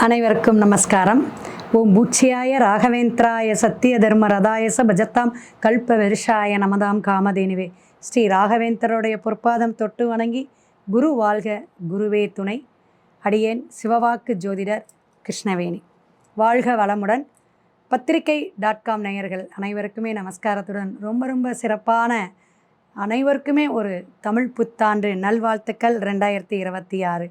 அனைவருக்கும் நமஸ்காரம். ஓம் பூச்சியாய ராகவேந்திராய சத்திய தர்ம ரதாயச பஜத்தாம் கல்ப வருஷாய நமதாம் காமதேனுவே. ஸ்ரீ ராகவேந்தருடைய பொற்பாதம் தொட்டு வணங்கி குரு வாழ்க குருவே துணை. அடியேன் சிவவாக்கு ஜோதிடர் கிருஷ்ணவேணி. வாழ்க வளமுடன். பத்திரிகை.com நேயர்கள் அனைவருக்குமே நமஸ்காரத்துடன் ரொம்ப சிறப்பான அனைவருக்குமே ஒரு தமிழ் புத்தாண்டு நல்வாழ்த்துக்கள் 2026.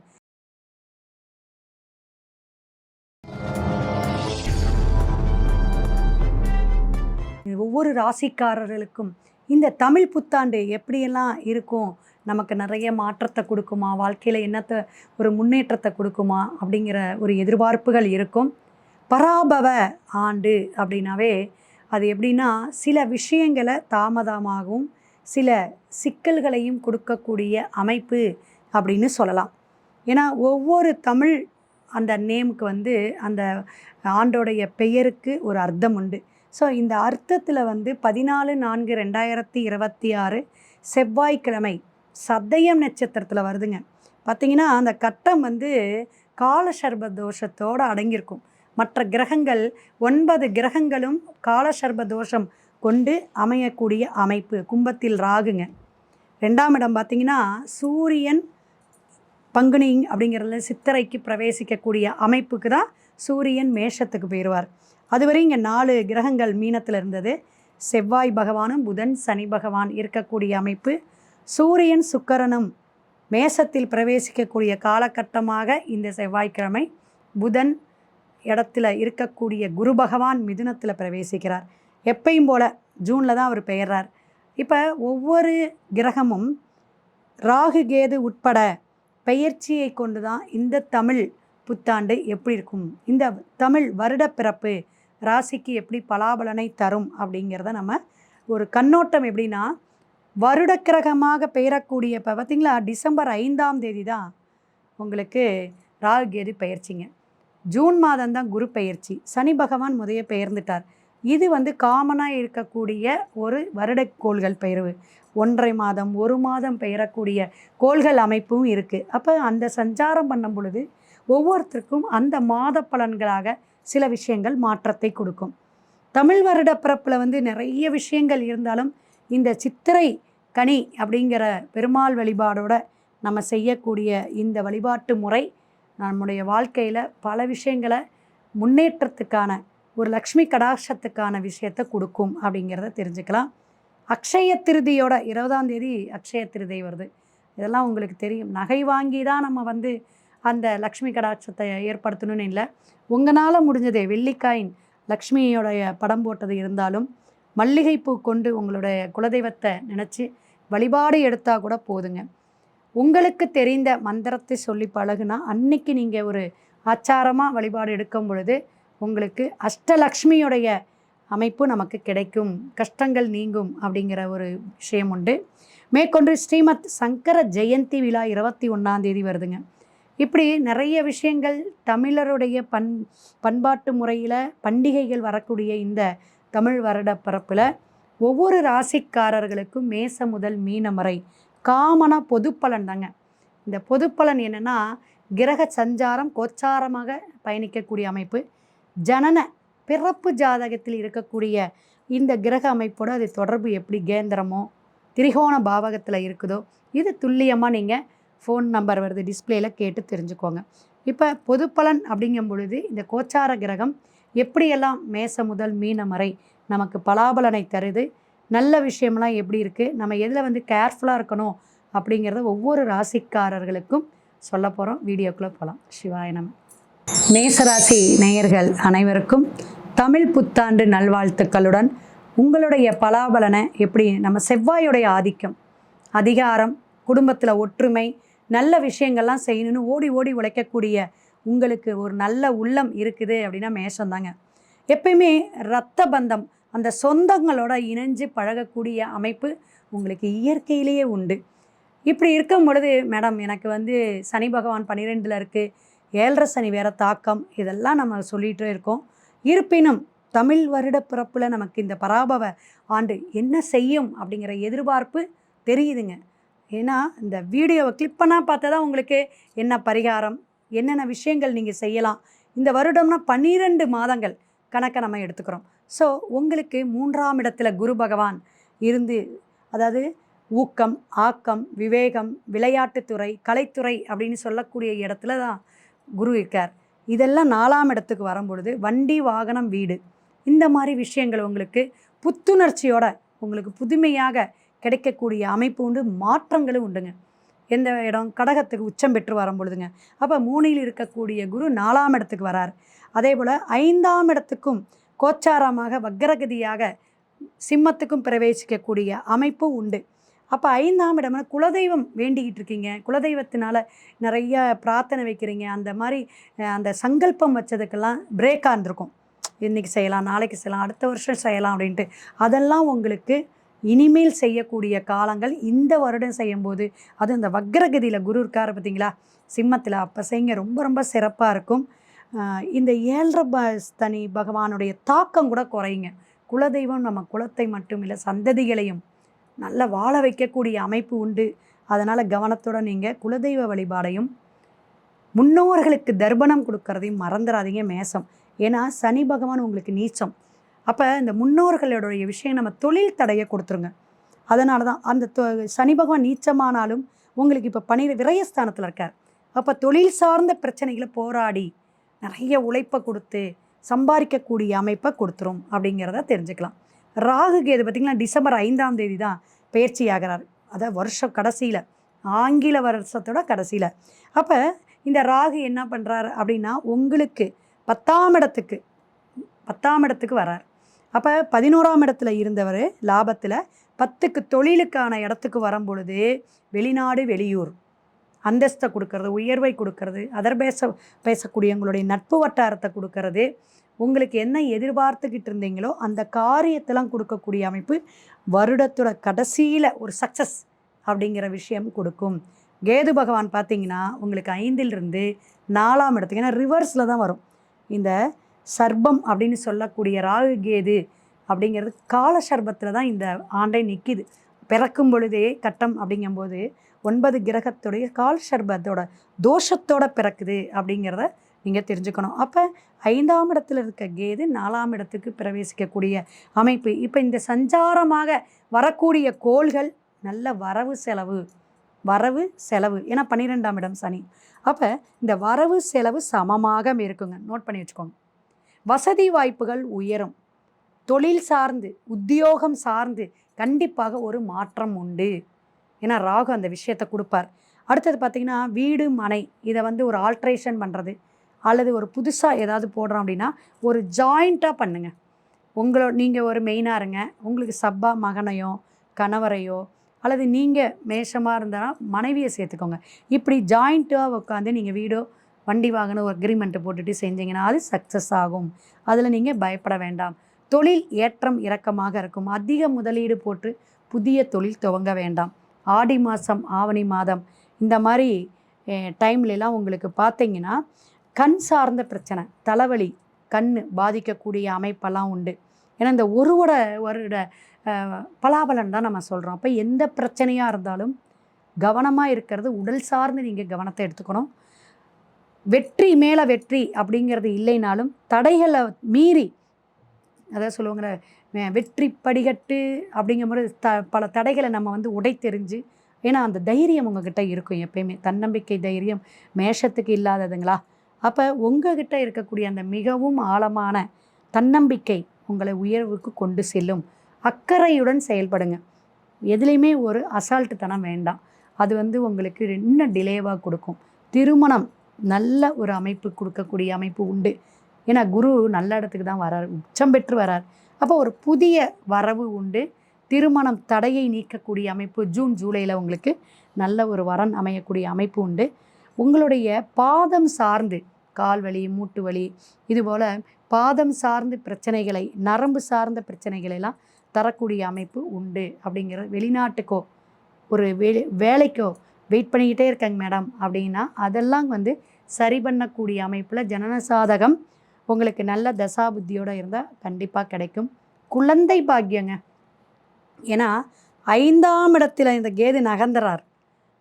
ஒவ்வொரு ராசிக்காரர்களுக்கும் இந்த தமிழ் புத்தாண்டு எப்படியெல்லாம் இருக்கும், நமக்கு நிறைய மாற்றத்தை கொடுக்குமா, வாழ்க்கையில் என்னத்தை ஒரு முன்னேற்றத்தை கொடுக்குமா அப்படிங்கிற ஒரு எதிர்பார்ப்புகள் இருக்கும். பராபவ ஆண்டு அப்படின்னாவே அது எப்படின்னா சில விஷயங்களை தாமதமாகவும் சில சிக்கல்களையும் கொடுக்கக்கூடிய அமைப்பு அப்படின்னு சொல்லலாம். ஏன்னா ஒவ்வொரு தமிழ் அந்த நேமுக்கு அந்த ஆண்டோடைய பெயருக்கு ஒரு அர்த்தம் உண்டு. ஸோ இந்த அர்த்தத்தில் 14/4/2026 செவ்வாய்க்கிழமை சதயம் நட்சத்திரத்தில் வருதுங்க. பார்த்திங்கன்னா அந்த கட்டம் காலசர்ப தோஷத்தோடு அடங்கியிருக்கும். மற்ற கிரகங்கள் 9 கிரகங்களும் காலசர்ப தோஷம் கொண்டு அமையக்கூடிய அமைப்பு. கும்பத்தில் ராகுங்க. 2ஆம் இடம் பார்த்திங்கன்னா சூரியன் பங்குனி அப்படிங்கிறதுல சித்திரைக்கு பிரவேசிக்கக்கூடிய அமைப்புக்கு தான் சூரியன் மேஷத்துக்கு போயிடுவார். அதுவரை இங்கே 4 கிரகங்கள் மீனத்தில் இருந்தது. செவ்வாய் பகவானும் புதன் சனி பகவான் இருக்கக்கூடிய அமைப்பு. சூரியன் சுக்கிரனும் மேசத்தில் பிரவேசிக்கக்கூடிய காலகட்டமாக இந்த செவ்வாய்க்கிழமை. புதன் இடத்துல இருக்கக்கூடிய குரு பகவான் மிதுனத்தில் பிரவேசிக்கிறார். எப்பையும் போல் ஜூனில் தான் அவர் பெயர்றார். இப்போ ஒவ்வொரு கிரகமும் ராகு கேது உட்பட பெயர்ச்சியை கொண்டு தான் இந்த தமிழ் புத்தாண்டு எப்படி இருக்கும், இந்த தமிழ் வருட பிறப்பு ராசிக்கு எப்படி பலாபலனை தரும் அப்படிங்கிறத நம்ம ஒரு கண்ணோட்டம். எப்படின்னா வருடக்கிரகமாக பெயரக்கூடிய இப்போ பார்த்திங்களா, டிசம்பர் 5ஆம் தேதி தான் உங்களுக்கு ராகு கேது பெயர்ச்சிங்க. ஜூன் மாதம்தான் குரு பெயர்ச்சி. சனி பகவான் முதைய பெயர்ந்துட்டார். இது காமனாக இருக்கக்கூடிய ஒரு வருட கோள்கள் பெயர்வு. 1.5 மாதம் 1 மாதம் பெயரக்கூடிய கோள்கள் அமைப்பும் இருக்குது. அப்போ அந்த சஞ்சாரம் பண்ணும் பொழுது ஒவ்வொருத்தருக்கும் அந்த மாத பலன்களாக சில விஷயங்கள் மாற்றத்தை கொடுக்கும். தமிழ் வருட பிறப்பில் நிறைய விஷயங்கள் இருந்தாலும் இந்த சித்திரை கனி அப்படிங்கிற பெருமாள் வழிபாடோட நம்ம செய்யக்கூடிய இந்த வழிபாட்டு முறை நம்முடைய வாழ்க்கையில் பல விஷயங்களை முன்னேற்றத்துக்கான ஒரு லக்ஷ்மி கடாட்சத்துக்கான விஷயத்தை கொடுக்கும் அப்படிங்கிறத தெரிஞ்சுக்கலாம். அக்ஷய திருதியோட 20ஆம் தேதி அக்ஷய திருதை வருது. இதெல்லாம் உங்களுக்கு தெரியும். நகை வாங்கி தான் நம்ம அந்த லக்ஷ்மி கடாட்சத்தை ஏற்படுத்தணும்னு இல்லை. உங்களால் முடிஞ்சதே வெள்ளிக்காயின் லக்ஷ்மியோடைய படம் போட்டது இருந்தாலும் மல்லிகைப்பூ கொண்டு உங்களுடைய குலதெய்வத்தை நினச்சி வழிபாடு எடுத்தால் கூட போதுங்க. உங்களுக்கு தெரிந்த மந்திரத்தை சொல்லி பழகுனா அன்னைக்கு நீங்கள் ஒரு ஆச்சாரமாக வழிபாடு எடுக்கும் பொழுது உங்களுக்கு அஷ்டலக்ஷ்மியோடைய அமைப்பு நமக்கு கிடைக்கும், கஷ்டங்கள் நீங்கும் அப்படிங்கிற ஒரு விஷயம் உண்டு. மேற்கொண்டு ஸ்ரீமத் சங்கர ஜெயந்தி விழா 21ஆம் தேதி வருதுங்க. இப்படி நிறைய விஷயங்கள் தமிழருடைய பண்பாட்டு முறையில் பண்டிகைகள் வரக்கூடிய இந்த தமிழ் வருட பிறப்பில் ஒவ்வொரு ராசிக்காரர்களுக்கும் மேசம் முதல் மீனம் வரை காமனாக பொது பலன் தாங்க. இந்த பொது பலன் என்னென்னா கிரக சஞ்சாரம் கோச்சாரமாக பயணிக்கக்கூடிய அமைப்பு. ஜனன பிறப்பு ஜாதகத்தில் இருக்கக்கூடிய இந்த கிரக அமைப்போடு அது தொடர்பு எப்படி கேந்திரமோ திரிகோண பாவகத்தில் இருக்குதோ இது துல்லியமாக நீங்கள் ஃபோன் நம்பர் வருது டிஸ்பிளேயில் கேட்டு தெரிஞ்சுக்கோங்க. இப்போ பொது பலன் அப்படிங்கும் பொழுது இந்த கோச்சார கிரகம் எப்படியெல்லாம் மேசம் முதல் மீனம் வரை நமக்கு பலாபலனை தருது, நல்ல விஷயம்லாம் எப்படி இருக்குது, நம்ம எதில் கேர்ஃபுல்லாக இருக்கணும் அப்படிங்கிறத ஒவ்வொரு ராசிக்காரர்களுக்கும் சொல்ல போகிறோம். வீடியோக்குள்ளே போகலாம். சிவாய நம. மேசராசி நேயர்கள் அனைவருக்கும் தமிழ் புத்தாண்டு நல்வாழ்த்துக்களுடன் உங்களுடைய பலாபலனை எப்படி நம்ம செவ்வாயுடைய ஆதிக்கம், அதிகாரம், குடும்பத்தில் ஒற்றுமை, நல்ல விஷயங்கள்லாம் செய்யணும்னு ஓடி உழைக்கக்கூடிய உங்களுக்கு ஒரு நல்ல உள்ளம் இருக்குது அப்படின்னா மேஷந்தாங்க. எப்பயுமே இரத்த பந்தம் அந்த சொந்தங்களோட இணைஞ்சு பழகக்கூடிய அமைப்பு உங்களுக்கு இயற்கையிலேயே உண்டு. இப்படி இருக்கும் பொழுது மேடம் எனக்கு சனி பகவான் 12ல் இருக்குது, 7.5 சனி வேறு தாக்கம், இதெல்லாம் நம்ம சொல்லிகிட்டே இருக்கோம். இருப்பினும் தமிழ் வருட பிறப்பில் நமக்கு இந்த பராபவ ஆண்டு என்ன செய்யும் அப்படிங்கிற எதிர்பார்ப்பு தெரியுதுங்க. ஏன்னா இந்த வீடியோவை கிளிக் பண்ணால் பார்த்தா தான் உங்களுக்கு என்ன பரிகாரம், என்னென்ன விஷயங்கள் நீங்கள் செய்யலாம், இந்த வருடம்னா 12 மாதங்கள் கணக்கை நம்ம எடுத்துக்கிறோம். ஸோ உங்களுக்கு 3ஆம் இடத்துல குரு பகவான் இருந்து, அதாவது ஊக்கம், ஆக்கம், விவேகம், விளையாட்டுத்துறை, கலைத்துறை அப்படின்னு சொல்லக்கூடிய இடத்துல தான் குரு இருக்கார். இதெல்லாம் 4ஆம் இடத்துக்கு வரும்பொழுது வண்டி, வாகனம், வீடு இந்த மாதிரி விஷயங்கள் உங்களுக்கு புத்துணர்ச்சியோட உங்களுக்கு புதுமையாக கிடைக்கக்கூடிய அமைப்பு உண்டு, மாற்றங்களும் உண்டுங்க. எந்த இடம்? கடகத்துக்கு உச்சம் பெற்று வரும் பொழுதுங்க. அப்போ 3இல் இருக்கக்கூடிய குரு 4ஆம் இடத்துக்கு வரார். அதே போல் 5ஆம் இடத்துக்கும் கோச்சாரமாக வக்ரகதியாக சிம்மத்துக்கும் பிரவேசிக்கக்கூடிய அமைப்பு உண்டு. அப்போ 5ஆம் இடம்னா குலதெய்வம் வேண்டிக்கிட்டு இருக்கீங்க, குலதெய்வத்தினால நிறைய பிரார்த்தனை வைக்கிறீங்க, அந்த மாதிரி அந்த சங்கல்பம் வச்சதுக்கெல்லாம் பிரேக்காக இருந்திருக்கும். இன்றைக்கி செய்யலாம், நாளைக்கு செய்யலாம், அடுத்த வருஷம் செய்யலாம் அப்படின்ட்டு. அதெல்லாம் உங்களுக்கு இனிமேல் செய்யக்கூடிய காலங்கள் இந்த வருடம் செய்யும்போது, அது இந்த வக்ரகதியில் குரு இருக்கார் பார்த்தீங்களா சிம்மத்தில், அப்போ செய்யுங்க, ரொம்ப ரொம்ப சிறப்பாக இருக்கும். இந்த 7 சனி பகவானுடைய தாக்கம் கூட குறையுங்க. குலதெய்வம் நம்ம குலத்தை மட்டும் இல்லை, சந்ததிகளையும் நல்லா வாழ வைக்கக்கூடிய அமைப்பு உண்டு. அதனால் கவனத்தோடு நீங்கள் குலதெய்வ வழிபாடையும் முன்னோர்களுக்கு தர்ப்பணம் கொடுக்கறதையும் மறந்துடாதீங்க மேசம். ஏன்னா சனி பகவான் உங்களுக்கு நீச்சம். அப்போ இந்த முன்னோர்களுடைய விஷயம் நம்ம தொழில் தடையை கொடுத்துருங்க. அதனால தான் அந்த சனி பகவான் நீச்சமானாலும் உங்களுக்கு இப்போ விரயஸ்தானத்தில் இருக்கார். அப்போ தொழில் சார்ந்த பிரச்சனைகளை போராடி நிறைய உழைப்பை கொடுத்து சம்பாதிக்கக்கூடிய அமைப்பை கொடுத்துரும் அப்படிங்கிறத தெரிஞ்சுக்கலாம். ராகு கேது பார்த்திங்கன்னா டிசம்பர் 5ஆம் தேதி தான் பயிற்சி ஆகிறார், அதாவது வருஷம் கடைசியில், ஆங்கில வருஷத்தோட கடைசியில். அப்போ இந்த ராகு என்ன பண்ணுறாரு அப்படின்னா உங்களுக்கு 10ஆம் இடத்துக்கு வரார். அப்போ 11ஆம் இடத்துல இருந்தவர் லாபத்தில் 10க்கு தொழிலுக்கான இடத்துக்கு வரும்பொழுது வெளிநாடு, வெளியூர் அந்தஸ்தை கொடுக்கறது, உயர்வை கொடுக்கறது, பேசக்கூடியவங்களுடைய நட்பு வட்டாரத்தை கொடுக்கறது, உங்களுக்கு என்ன எதிர்பார்த்துக்கிட்டு இருந்தீங்களோ அந்த காரியத்தெல்லாம் கொடுக்கக்கூடிய அமைப்பு வருடத்தோட கடைசியில் ஒரு சக்ஸஸ் அப்படிங்கிற விஷயம் கொடுக்கும். கேது பகவான் பார்த்திங்கன்னா உங்களுக்கு 5லிருந்து 4ஆம் இடத்துக்கு, ஏன்னா ரிவர்ஸில் தான் வரும். இந்த சர்ப்பம் அப்படின்னு சொல்லக்கூடிய ராகு கேது அப்படிங்கிறது கால சர்ப்பத்தில் தான் இந்த ஆண்டை நிற்கிது. பிறக்கும் பொழுதே கட்டம் அப்படிங்கும்போது 9 கிரகத்துடைய கால் சர்ப்பத்தோட தோஷத்தோடு பிறக்குது அப்படிங்கிறத நீங்கள் தெரிஞ்சுக்கணும். அப்போ 5ஆம் இடத்துல இருக்க கேது 4ஆம் இடத்துக்கு பிரவேசிக்கக்கூடிய அமைப்பு. இப்போ இந்த சஞ்சாரமாக வரக்கூடிய கோள்கள் நல்ல வரவு செலவு, ஏன்னா 12ஆம் இடம் சனி. அப்போ இந்த வரவு செலவு சமமாக இருக்குங்க, நோட் பண்ணி வச்சுக்கோங்க. வசதி வாய்ப்புகள் உயரும், தொழில் சார்ந்து உத்தியோகம் சார்ந்து கண்டிப்பாக ஒரு மாற்றம் உண்டு. ஏன்னா ராகு அந்த விஷயத்தை கொடுப்பார். அடுத்தது பார்த்திங்கன்னா வீடு, மனை, இதை ஒரு ஆல்ட்ரேஷன் பண்ணுறது அல்லது ஒரு புதுசாக ஏதாவது போடுறோம் அப்படின்னா ஒரு ஜாயிண்ட்டாக பண்ணுங்கள். நீங்கள் ஒரு மெயினாக இருங்க, உங்களுக்கு சப்பா மகனையோ கணவரையோ அல்லது நீங்கள் மேஷமாக இருந்தால் மனைவியை சேர்த்துக்கோங்க. இப்படி ஜாயிண்ட்டாக உட்காந்து நீங்கள் வீடோ வண்டி வாகனம் ஒரு அக்ரிமெண்ட்டு போட்டுட்டு செஞ்சீங்கன்னா அது சக்ஸஸ் ஆகும். அதில் நீங்கள் பயப்பட வேண்டாம். தொழில் ஏற்றம் இறக்கமாக இருக்கும். அதிக முதலீடு போட்டு புதிய தொழில் துவங்க வேண்டாம். ஆடி மாதம், ஆவணி மாதம் இந்த மாதிரி டைம்லலாம் உங்களுக்கு பார்த்திங்கன்னா கண் சார்ந்த பிரச்சனை, தலைவலி, கண் பாதிக்கக்கூடிய அமைப்பெல்லாம் உண்டு. ஏன்னா இந்த வருட பலாபலன் தான் நம்ம சொல்கிறோம். அப்போ எந்த பிரச்சனையாக இருந்தாலும் கவனமாக இருக்கிறது, உடல் சார்ந்து நீங்கள் கவனத்தை எடுத்துக்கணும். வெற்றி மேலே வெற்றி அப்படிங்கிறது இல்லைனாலும் தடைகளை மீறி, அதாவது சொல்லுவாங்க வெற்றி படிக்கட்டு அப்படிங்கும்போது பல தடைகளை நம்ம உடைத்தெறிஞ்சு, ஏன்னா அந்த தைரியம் உங்ககிட்ட இருக்கும் எப்பயுமே. தன்னம்பிக்கை தைரியம் மேஷத்துக்கு இல்லாததுங்களா? அப்போ உங்ககிட்ட இருக்கக்கூடிய அந்த மிகவும் ஆழமான தன்னம்பிக்கை உங்களை உயர்வுக்கு கொண்டு செல்லும். அக்கறையுடன் செயல்படுங்க. எதுலேயுமே ஒரு அசால்ட்டுத்தனம் வேண்டாம். அது உங்களுக்கு இன்னும் டிலேவாக கொடுக்கும். திருமணம் நல்ல ஒரு அமைப்பு கொடுக்கக்கூடிய அமைப்பு உண்டு. ஏன்னா குரு நல்ல இடத்துக்கு தான் வரார், உச்சம் பெற்று வரார். அப்போ ஒரு புதிய வரவு உண்டு. திருமணம் தடையை நீக்கக்கூடிய அமைப்பு ஜூன், ஜூலையில் உங்களுக்கு நல்ல ஒரு வரன் அமையக்கூடிய அமைப்பு உண்டு. உங்களுடைய பாதம் சார்ந்து கால் வலி, மூட்டு வலி, இதுபோல் பாதம் சார்ந்து பிரச்சனைகளை, நரம்பு சார்ந்த பிரச்சனைகளெல்லாம் தரக்கூடிய அமைப்பு உண்டு. அப்படிங்கிற வெளிநாட்டுக்கோ ஒரு வேலைக்கோ வெயிட் பண்ணிக்கிட்டே இருக்காங்க மேடம் அப்படின்னா அதெல்லாம் சரி பண்ணக்கூடிய அமைப்பில் ஜனன சாதகம் உங்களுக்கு நல்ல தசாபுத்தியோடு இருந்தால் கண்டிப்பாக கிடைக்கும். குழந்தை பாக்கியங்க, ஏன்னா 5ஆம் இடத்துல இந்த கேது நகர்ந்துறார்,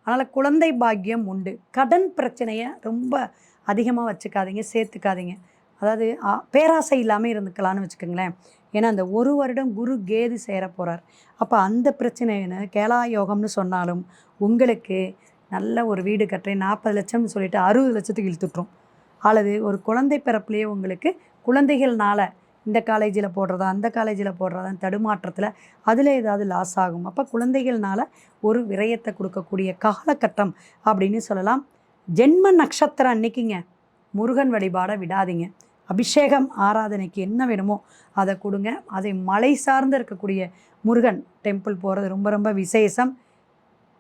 அதனால் குழந்தை பாக்கியம் உண்டு. கடன் பிரச்சனையை ரொம்ப அதிகமாக வச்சுக்காதீங்க, சேர்த்துக்காதீங்க. அதாவது பேராசை இல்லாமல் இருந்துக்கலான்னு வச்சுக்கோங்களேன். ஏன்னா அந்த 1 வருடம் குரு கேது சேர போகிறார். அப்போ அந்த பிரச்சனைன்னு கேலா யோகம்னு சொன்னாலும் உங்களுக்கு நல்ல ஒரு வீடு கட்டுறேன் 40 லட்சம்னு சொல்லிட்டு 60 லட்சத்துக்கு இழுத்துட்ரும். அல்லது ஒரு குழந்தை பிறப்புலேயே உங்களுக்கு குழந்தைகள்னால இந்த காலேஜில் போடுறதா அந்த காலேஜில் போடுறதான்னு தடுமாற்றத்தில் அதில் ஏதாவது லாஸ் ஆகும். அப்போ குழந்தைகள்னால ஒரு விரயத்தை கொடுக்கக்கூடிய காலகட்டம் அப்படின்னு சொல்லலாம். ஜென்ம நட்சத்திரம் அன்னைக்குங்க முருகன் வழிபாட விடாதீங்க. அபிஷேகம் ஆராதனைக்கு என்ன வேணுமோ அதை கொடுங்க. அதை மலை சார்ந்து இருக்கக்கூடிய முருகன் டெம்பிள் போகிறது ரொம்ப ரொம்ப விசேஷம்.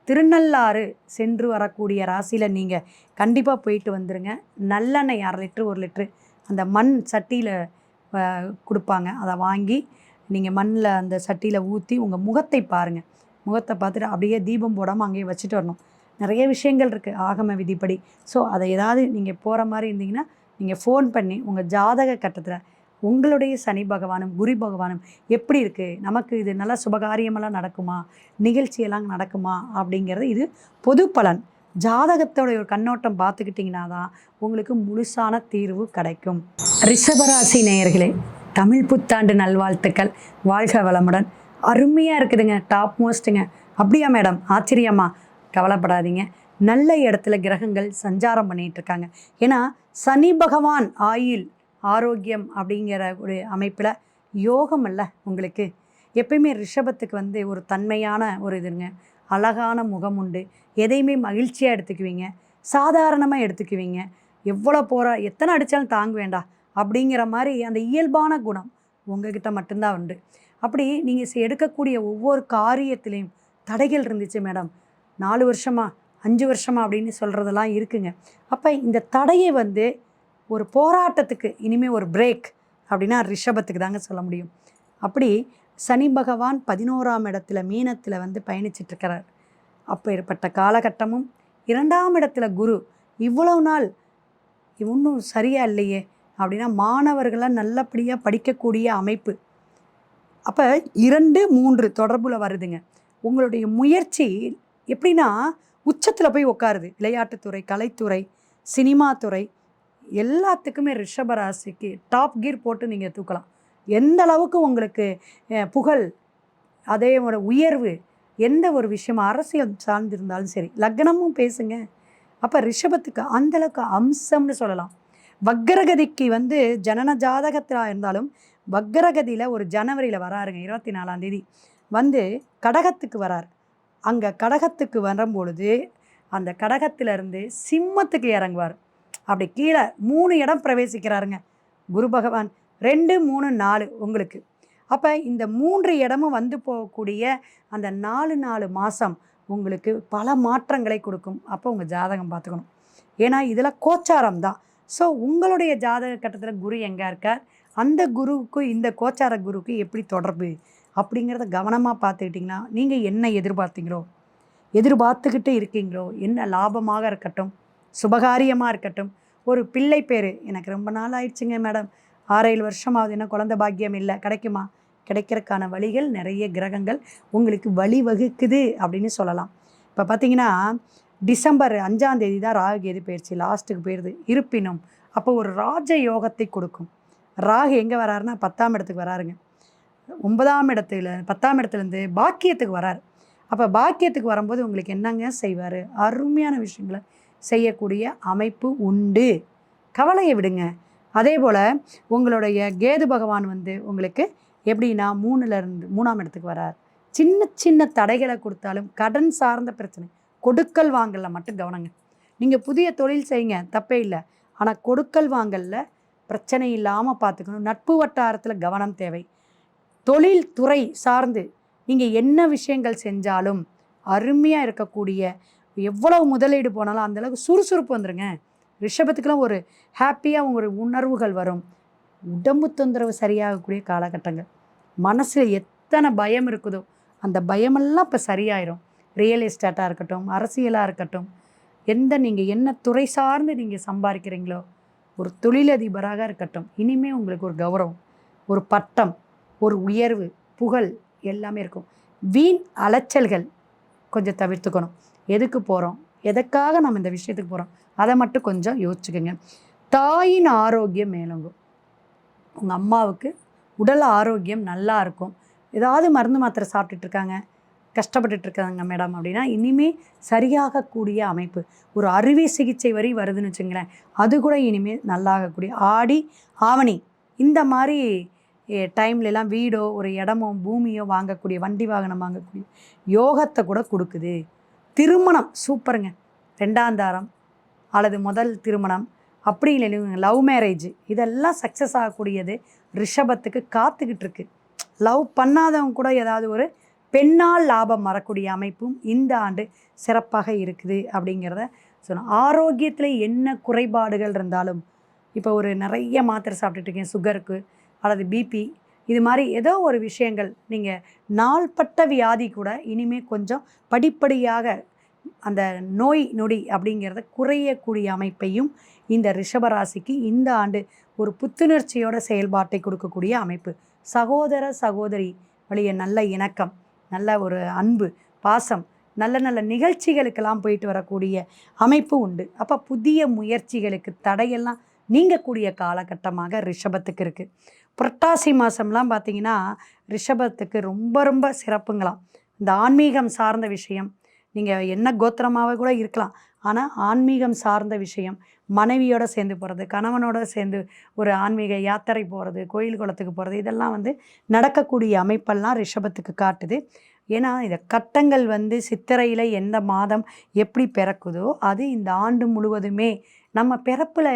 திருநள்ளாறு சென்று வரக்கூடிய ராசியில் நீங்கள் கண்டிப்பாக போயிட்டு வந்துடுங்க. நல்லெண்ணெய் 1/2 லிட்ரு 1 லிட்ரு அந்த மண் சட்டியில் கொடுப்பாங்க. அதை வாங்கி நீங்கள் மண்ணில் அந்த சட்டியில் ஊற்றி உங்கள் முகத்தை பாருங்கள். முகத்தை பார்த்துட்டு அப்படியே தீபம் போடாமல் அங்கேயே வச்சுட்டு வரணும். நிறைய விஷயங்கள் இருக்குது ஆகம விதிப்படி. ஸோ அதை ஏதாவது நீங்கள் போகிற மாதிரி இருந்தீங்கன்னா நீங்கள் ஃபோன் பண்ணி உங்கள் ஜாதக கட்டத்தில் உங்களுடைய சனி பகவானும் குரு பகவானும் எப்படி இருக்குது, நமக்கு இது நல்லா சுபகாரியமெல்லாம் நடக்குமா, நிகழ்ச்சியெல்லாம் நடக்குமா அப்படிங்கிறது இது பொது பலன். ஜாதகத்தோடைய ஒரு கண்ணோட்டம் பார்த்துக்கிட்டிங்கன்னா தான் உங்களுக்கு முழுசான தீர்வு கிடைக்கும். ரிஷபராசி நேயர்களே, தமிழ் புத்தாண்டு நல்வாழ்த்துக்கள். வாழ்க வளமுடன். அருமையாக இருக்குதுங்க, டாப் மோஸ்ட்டுங்க. அப்படியா மேடம், ஆச்சரியமா? கவலைப்படாதீங்க. நல்ல இடத்துல கிரகங்கள் சஞ்சாரம் பண்ணிகிட்ருக்காங்க. ஏன்னா சனி பகவான் ஆயுள் ஆரோக்கியம் அப்படிங்கிற ஒரு அமைப்பில் யோகம் அல்ல உங்களுக்கு. எப்பயுமே ரிஷபத்துக்கு ஒரு தன்மையான ஒரு இதுங்க, அழகான முகம் உண்டு. எதையுமே மகிழ்ச்சியாக எடுத்துக்குவீங்க, சாதாரணமாக எடுத்துக்குவீங்க. எவ்வளோ எத்தனை அடித்தாலும் தாங்க வேண்டாம் அப்படிங்கிற மாதிரி அந்த இயல்பான குணம் உங்ககிட்ட மட்டும்தான் உண்டு. அப்படி நீங்கள் எடுக்கக்கூடிய ஒவ்வொரு காரியத்திலையும் தடைகள் இருந்துச்சு மேடம், 4 வருஷமா 5 வருஷமா அப்படின்னு சொல்கிறதெல்லாம் இருக்குங்க. அப்போ இந்த தடையை ஒரு போராட்டத்துக்கு இனிமேல் ஒரு பிரேக் அப்படின்னா ரிஷபத்துக்கு தாங்க சொல்ல முடியும். அப்படி சனி பகவான் 11ஆம் இடத்துல மீனத்தில் பயணிச்சிட்ருக்கிறார். அப்போ ஏற்பட்ட காலகட்டமும் 2ஆம் இடத்துல குரு இவ்வளவு நாள் இன்னும் சரியாக இல்லையே அப்படின்னா மாணவர்களாக நல்லபடியாக படிக்கக்கூடிய அமைப்பு. அப்போ 2, 3 தொடர்பில் வருதுங்க. உங்களுடைய முயற்சி எப்படின்னா உச்சத்தில் போய் உட்காருது. விளையாட்டுத்துறை, கலைத்துறை, சினிமா துறை எல்லாத்துக்குமே ரிஷபராசிக்கு டாப் கீர் போட்டு நீங்கள் தூக்கலாம். எந்த அளவுக்கு உங்களுக்கு புகழ், அதே ஒரு உயர்வு, எந்த ஒரு விஷயம் அரசியல் சார்ந்திருந்தாலும் சரி, லக்னமும் பேசுங்க. அப்போ ரிஷபத்துக்கு அந்தளவுக்கு அம்சம்னு சொல்லலாம். வக்ரகதிக்கு ஜனன ஜாதகத்தில் இருந்தாலும் வக்ரகதியில் ஒரு ஜனவரியில் வராருங்க, 24ஆம் தேதி கடகத்துக்கு வரார். அங்கே கடகத்துக்கு வரும்பொழுது அந்த கடகத்திலிருந்து சிம்மத்துக்கு இறங்குவார். அப்படி கீழே 3 இடம் பிரவேசிக்கிறாருங்க குரு பகவான். 2, 3, 4 உங்களுக்கு. அப்போ இந்த 3 இடமும் போகக்கூடிய அந்த 4 மாதம் உங்களுக்கு பல மாற்றங்களை கொடுக்கும். அப்போ உங்கள் ஜாதகம் பார்த்துக்கணும். ஏன்னா இதில் கோச்சாரம் தான். ஸோ உங்களுடைய ஜாதக கட்டத்தில் குரு எங்கே இருக்கார், அந்த குருவுக்கு இந்த கோச்சார குருவுக்கு எப்படி தொடர்பு அப்படிங்கிறத கவனமாக பார்த்துக்கிட்டிங்கன்னா நீங்கள் என்ன எதிர்பார்த்துக்கிட்டு இருக்கீங்களோ, என்ன லாபமாக இருக்கட்டும், சுபகாரியமாக இருக்கட்டும், ஒரு பிள்ளை பேர் எனக்கு ரொம்ப நாள் ஆயிடுச்சுங்க மேடம், 6-7 வருஷமாவது, என்ன குழந்தை பாக்கியம் இல்லை, கிடைக்குமா? கிடைக்கிறதுக்கான வழிகள் நிறைய கிரகங்கள் உங்களுக்கு வழிவகுக்குது அப்படின்னு சொல்லலாம். இப்போ பார்த்தீங்கன்னா டிசம்பர் 5ஆம் தேதி தான் ராகு கேது பயிற்சி லாஸ்ட்டுக்கு போயிடுது. இருப்பினும் அப்போ ஒரு ராஜ யோகத்தை கொடுக்கும். ராகு எங்கே வராருன்னா 10ஆம் இடத்துக்கு வராருங்க. 9ஆம் இடத்துல 10ஆம் இடத்துலேருந்து பாக்கியத்துக்கு வரார். அப்போ பாக்கியத்துக்கு வரும்போது உங்களுக்கு என்னங்க செய்வார்? அருமையான விஷயங்களை செய்யக்கூடிய அமைப்பு உண்டு. கவலையை விடுங்க. அதே போல் உங்களுடைய கேது பகவான் உங்களுக்கு எப்படின்னா 3ஆம் இடத்துக்கு வரார். சின்ன சின்ன தடைகளை கொடுத்தாலும் கடன் சார்ந்த பிரச்சனை, கொடுக்கல் வாங்கலில் மட்டும் கவனங்க. நீங்கள் புதிய தொழில் செய்யுங்க, தப்பே இல்லை. ஆனால் கொடுக்கல் வாங்கலில் பிரச்சனை இல்லாமல் பார்த்துக்கணும். நட்பு வட்டாரத்தில் கவனம் தேவை. தொழில் துறை சார்ந்து நீங்கள் என்ன விஷயங்கள் செஞ்சாலும் அருமையாக இருக்கக்கூடிய, எவ்வளவு முதலீடு போனாலும் அந்தளவுக்கு சுறுசுறுப்பு வந்துடுங்க. ரிஷபத்துக்கெல்லாம் ஒரு ஹாப்பியாக ஒரு உணர்வுகள் வரும். உடம்பு தொந்தரவு சரியாகக்கூடிய காலகட்டங்கள். மனசில் எத்தனை பயம் இருக்குதோ அந்த பயமெல்லாம் இப்போ சரியாயிடும். ரியல் எஸ்டேட்டாக இருக்கட்டும், அரசியலாக இருக்கட்டும், நீங்கள் என்ன துறை சார்ந்து நீங்கள் சம்பாதிக்கிறீங்களோ, ஒரு தொழிலதிபராக இருக்கட்டும், இனிமேல் உங்களுக்கு ஒரு கௌரவம், ஒரு பட்டம், ஒரு உயர்வு, புகழ் எல்லாமே இருக்கும். வீண் அலைச்சல்கள் கொஞ்சம் தவிர்த்துக்கணும். எதுக்கு போகிறோம், எதுக்காக நம்ம இந்த விஷயத்துக்கு போகிறோம் அதை மட்டும் கொஞ்சம் யோசிச்சுக்கோங்க. தாயின் ஆரோக்கியம் மேலோங்கும். உங்கள் அம்மாவுக்கு உடல் ஆரோக்கியம் நல்லா இருக்கும். ஏதாவது மருந்து மாத்திரை சாப்பிட்டுட்டு இருக்காங்க, கஷ்டப்பட்டுட்டு இருக்காங்க மேடம் அப்படின்னா இனிமேல் சரியாகக்கூடிய அமைப்பு. ஒரு அறுவை சிகிச்சை வரை வருதுன்னு வச்சுங்களேன், அது கூட இனிமேல் நல்லாகக்கூடிய ஆடி ஆவணி இந்த மாதிரி டைம்லலாம் வீடோ ஒரு இடமோ பூமியோ வாங்கக்கூடிய, வண்டி வாகனம் வாங்கக்கூடிய யோகத்தை கூட கொடுக்குது. திருமணம் சூப்பருங்க. 2ஆம் தாரம் அல்லது முதல் திருமணம் அப்படி இல்லைங்க, லவ் மேரேஜ் இதெல்லாம் சக்ஸஸ் ஆகக்கூடியது ரிஷபத்துக்கு காத்துக்கிட்டு இருக்கு. லவ் பண்ணாதவங்க கூட ஏதாவது ஒரு பெண்ணால் லாபம் வரக்கூடிய அமைப்பும் இந்த ஆண்டு சிறப்பாக இருக்குது அப்படிங்கிறத சொன்னோம். ஆரோக்கியத்தில் என்ன குறைபாடுகள் இருந்தாலும், இப்போ ஒரு நிறைய மாத்திரை சாப்பிட்டுட்ருக்கேன் சுகருக்கு அல்லது பிபி, இது மாதிரி ஏதோ ஒரு விஷயங்கள், நீங்கள் நாள்பட்ட வியாதி கூட இனிமேல் கொஞ்சம் படிப்படியாக அந்த நோய் நொடி அப்படிங்கிறத குறையக்கூடிய அமைப்பையும் இந்த ரிஷபராசிக்கு இந்த ஆண்டு ஒரு புத்துணர்ச்சியோட செயல்பாட்டை கொடுக்கக்கூடிய அமைப்பு. சகோதர சகோதரி வழிய நல்ல இணக்கம், நல்ல ஒரு அன்பு, பாசம், நல்ல நல்ல நிகழ்ச்சிகளுக்கெல்லாம் போயிட்டு வரக்கூடிய அமைப்பு உண்டு. அப்போ புதிய முயற்சிகளுக்கு தடையெல்லாம் நீங்கக்கூடிய காலகட்டமாக ரிஷபத்துக்கு இருக்குது. புரட்டாசி மாதம்லாம் பார்த்திங்கன்னா ரிஷபத்துக்கு ரொம்ப ரொம்ப சிறப்புங்களாம். இந்த ஆன்மீகம் சார்ந்த விஷயம், நீங்கள் என்ன கோத்திரமாக கூட இருக்கலாம், ஆனால் ஆன்மீகம் சார்ந்த விஷயம், மனைவியோடு சேர்ந்து போகிறது, கணவனோடு சேர்ந்து ஒரு ஆன்மீக யாத்திரை போகிறது, கோயில் குளத்துக்கு போகிறது, இதெல்லாம் நடக்கக்கூடிய அமைப்பெல்லாம் ரிஷபத்துக்கு காட்டுது. ஏன்னா இந்த கட்டங்கள் சித்திரையில் எந்த மாதம் எப்படி பிறக்குதோ அது இந்த ஆண்டு முழுவதுமே நம்ம பிறப்பில்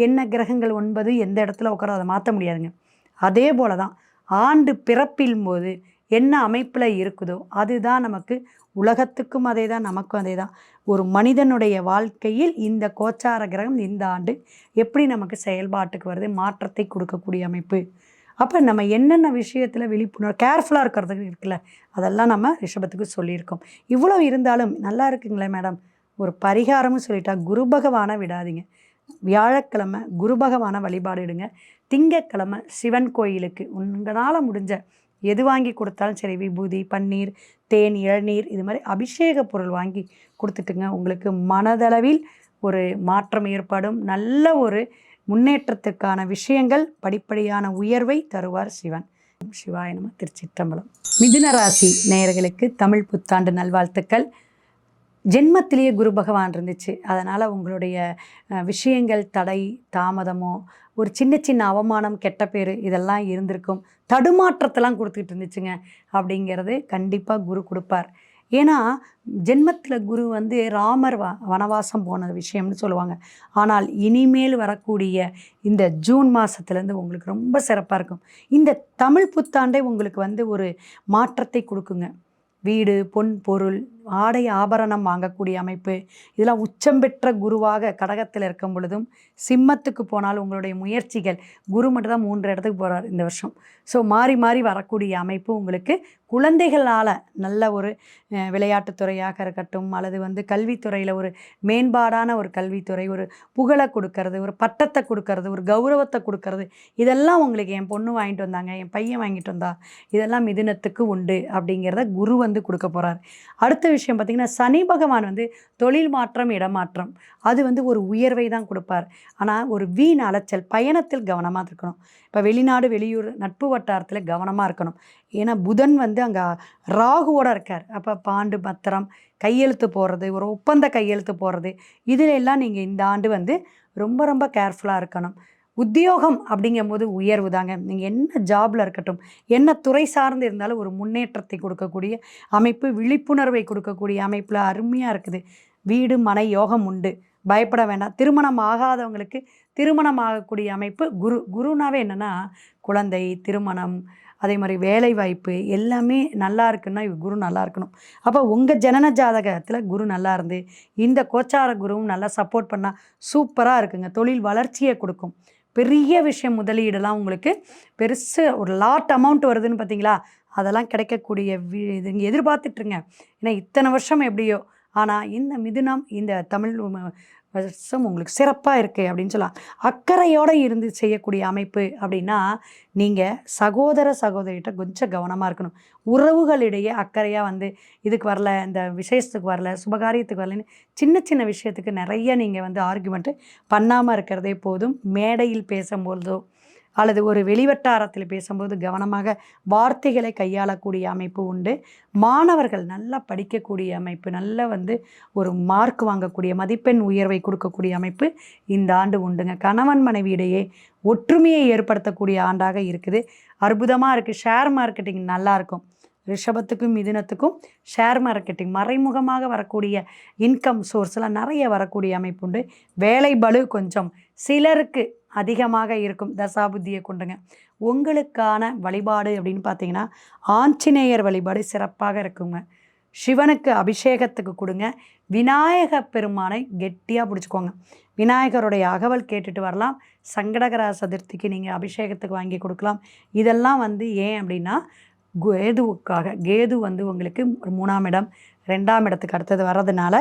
என்ன கிரகங்கள் 9 எந்த இடத்துல உட்காரோ அதை மாற்ற முடியாதுங்க. அதே போல தான் ஆண்டு பிறப்பின் போது என்ன அமைப்பில் இருக்குதோ அதுதான் நமக்கு, உலகத்துக்கும் அதே தான், நமக்கும் அதே தான். ஒரு மனிதனுடைய வாழ்க்கையில் இந்த கோச்சார கிரகம் இந்த ஆண்டு எப்படி நமக்கு செயல்பாட்டுக்கு வருது, மாற்றத்தை கொடுக்கக்கூடிய அமைப்பு. அப்போ நம்ம என்னென்ன விஷயத்தில் விழிப்புணர்வு கேர்ஃபுல்லாக இருக்கிறதுக்கு இருக்குல்ல, அதெல்லாம் நம்ம ரிஷபத்துக்கு சொல்லியிருக்கோம். இவ்வளோ இருந்தாலும் நல்லா இருக்குங்களே மேடம், ஒரு பரிகாரமும் சொல்லிட்டா, குரு பகவானை விடாதீங்க. வியாழக்கிழமை குரு பகவானை வழிபாடுடுங்க. திங்கக்கிழமை சிவன் கோயிலுக்கு உங்களால் முடிஞ்ச எது வாங்கி கொடுத்தாலும் சரி, விபூதி, பன்னீர், தேன், இளநீர், இது மாதிரி அபிஷேக பொருள் வாங்கி கொடுத்துட்டுங்க. உங்களுக்கு மனதளவில் ஒரு மாற்றம் ஏற்படும். நல்ல ஒரு முன்னேற்றத்துக்கான விஷயங்கள், படிப்படியான உயர்வை தருவார் சிவன். சிவாய நம. திருச்சிற்றம்பலம். மிதுன ராசி நேயர்களுக்கு தமிழ் புத்தாண்டு நல்வாழ்த்துக்கள். ஜென்மத்திலேயே குரு பகவான் இருந்துச்சு, அதனால் உங்களுடைய விஷயங்கள் தடை தாமதமோ, ஒரு சின்ன சின்ன அவமானம், கெட்ட பேர் இதெல்லாம் இருந்திருக்கும். தடுமாற்றத்தெல்லாம் கொடுத்துக்கிட்டு இருந்துச்சுங்க. அப்படிங்கிறது கண்டிப்பாக குரு கொடுப்பார். ஏன்னா ஜென்மத்தில் குரு ராமர் வனவாசம் போன விஷயம்னு சொல்லுவாங்க. ஆனால் இனிமேல் வரக்கூடிய இந்த ஜூன் மாதத்துலேருந்து உங்களுக்கு ரொம்ப சிறப்பாக இருக்கும். இந்த தமிழ் புத்தாண்டை உங்களுக்கு ஒரு மாற்றத்தை கொடுக்குங்க. வீடு, பொன் பொருள், ஆடை ஆபரணம் வாங்கக்கூடிய அமைப்பு, இதெல்லாம் உச்சம் பெற்ற குருவாக கடகத்தில் இருக்கும் பொழுதும், சிம்மத்துக்கு போனால் உங்களுடைய முயற்சிகள், குரு மட்டும் தான் 3 இடத்துக்கு போகிறார் இந்த வருஷம். ஸோ மாறி மாறி வரக்கூடிய அமைப்பு உங்களுக்கு குழந்தைகளால் நல்ல ஒரு விளையாட்டுத்துறையாக இருக்கட்டும், அல்லது கல்வித்துறையில் ஒரு மேம்பாடான ஒரு கல்வித்துறை, ஒரு புகழை கொடுக்கறது, ஒரு பட்டத்தை கொடுக்கறது, ஒரு கௌரவத்தை கொடுக்கறது, இதெல்லாம் உங்களுக்கு என் பொண்ணு வாங்கிட்டு வந்தாங்க, என் பையன் வாங்கிட்டு வந்தா, இதெல்லாம் மிதுனத்துக்கு உண்டு அப்படிங்கிறத குரு கொடுக்க போகிறார். அடுத்த விஷயம் பார்த்திங்கன்னா, சனி பகவான் தொழில் மாற்றம், இடமாற்றம், அது ஒரு உயர்வை தான் கொடுப்பார். ஆனால் ஒரு வீண் அலைச்சல், பயணத்தில் கவனமாக இருக்கணும். இப்போ வெளிநாடு வெளியூர் நட்பு வட்டாரத்தில் கவனமாக இருக்கணும். ஏன்னா புதன் அங்கே ராகுவோடு இருக்கார். அப்போ பாண்டு பத்திரம், கையெழுத்து போடுறது, ஒரு ஒப்பந்த கையெழுத்து போடுறது, இதில் எல்லாம் நீங்கள் இந்த ஆண்டு ரொம்ப ரொம்ப கேர்ஃபுல்லாக இருக்கணும். உத்தியோகம் அப்படிங்கும்போது உயர்வு தாங்க. நீங்கள் என்ன ஜாபில் இருக்கட்டும், என்ன துறை சார்ந்து இருந்தாலும் ஒரு முன்னேற்றத்தை கொடுக்கக்கூடிய அமைப்பு, விழிப்புணர்வை கொடுக்கக்கூடிய அமைப்பில் அருமையாக இருக்குது. வீடு மனை யோகம் உண்டு, பயப்பட வேண்டாம். திருமணம் ஆகாதவங்களுக்கு திருமணம் ஆகக்கூடிய அமைப்பு. குருனாவே என்னென்னா குழந்தை, திருமணம், அதே மாதிரி வேலை வாய்ப்பு எல்லாமே நல்லா இருக்குன்னா குரு நல்லா இருக்கணும். அப்போ உங்கள் ஜனன ஜாதகத்தில் குரு நல்லா இருந்து இந்த கோச்சார குருவும் நல்லா சப்போர்ட் பண்ணால் சூப்பராக இருக்குங்க. தொழில் வளர்ச்சியை கொடுக்கும். பெரிய விஷயம், முதலீடெல்லாம் உங்களுக்கு பெருசு ஒரு லாட் அமௌண்ட் வருதுன்னு பார்த்தீங்களா, அதெல்லாம் கிடைக்கக்கூடிய இது இங்கே எதிர்பார்த்துட்ருங்க. ஏன்னா இத்தனை வருஷம் எப்படியோ, ஆனால் இந்த மிதுனம், இந்த தமிழ் வருஷம் உங்களுக்கு சிறப்பாக இருக்குது அப்படின்னு சொல்லலாம். அக்கறையோடு இருந்து செய்யக்கூடிய அமைப்பு அப்படின்னா, நீங்கள் சகோதர சகோதரிகிட்ட கொஞ்சம் கவனமாக இருக்கணும். உறவுகளிடையே அக்கறையாக வந்து இதுக்கு வரல, இந்த விசேஷத்துக்கு வரல, சுபகாரியத்துக்கு வரலன்னு சின்ன சின்ன விஷயத்துக்கு நிறைய நீங்கள் வந்து ஆர்கியூமெண்ட்டு பண்ணாமல் இருக்கிறதே போதும். மேடையில் பேசும்பொழுதோ அல்லது ஒரு வெளிவட்டாரத்தில் பேசும்போது கவனமாக வார்த்தைகளை கையாளக்கூடிய அமைப்பு உண்டு. மாணவர்கள் நல்லா படிக்கக்கூடிய அமைப்பு, நல்லா வந்து ஒரு மார்க் வாங்கக்கூடிய, மதிப்பெண் உயர்வை கொடுக்கக்கூடிய அமைப்பு இந்த ஆண்டு உண்டுங்க. கணவன் மனைவியிடையே ஒற்றுமையை ஏற்படுத்தக்கூடிய ஆண்டாக இருக்குது. அற்புதமாக இருக்குது. ஷேர் மார்க்கெட்டிங் நல்லாயிருக்கும். ரிஷபத்துக்கும் மிதுனத்துக்கும் ஷேர் மார்க்கெட்டிங் மறைமுகமாக வரக்கூடிய இன்கம் சோர்ஸ்லாம் நிறைய வரக்கூடிய அமைப்பு உண்டு. வேலை பளு கொஞ்சம் சிலருக்கு அதிகமாக இருக்கும். தசாபுத்தியை கொண்டுங்க. உங்களுக்கான வழிபாடு அப்படின்னு பார்த்தீங்கன்னா, ஆஞ்சநேயர் வழிபாடு சிறப்பாக இருக்குங்க. சிவனுக்கு அபிஷேகத்துக்கு கொடுங்க. விநாயக பெருமானை கெட்டியாக பிடிச்சிக்கோங்க. விநாயகருடைய அகவல் கேட்டுட்டு வரலாம். சங்கடகர சதுர்த்திக்கு நீங்கள் அபிஷேகத்துக்கு வாங்கி கொடுக்கலாம். இதெல்லாம் வந்து ஏன் அப்படின்னா, கேதுவுக்காக. கேது வந்து உங்களுக்கு 3ஆம் இடம், 2ஆம் இடத்துக்கு அடுத்தது வர்றதுனால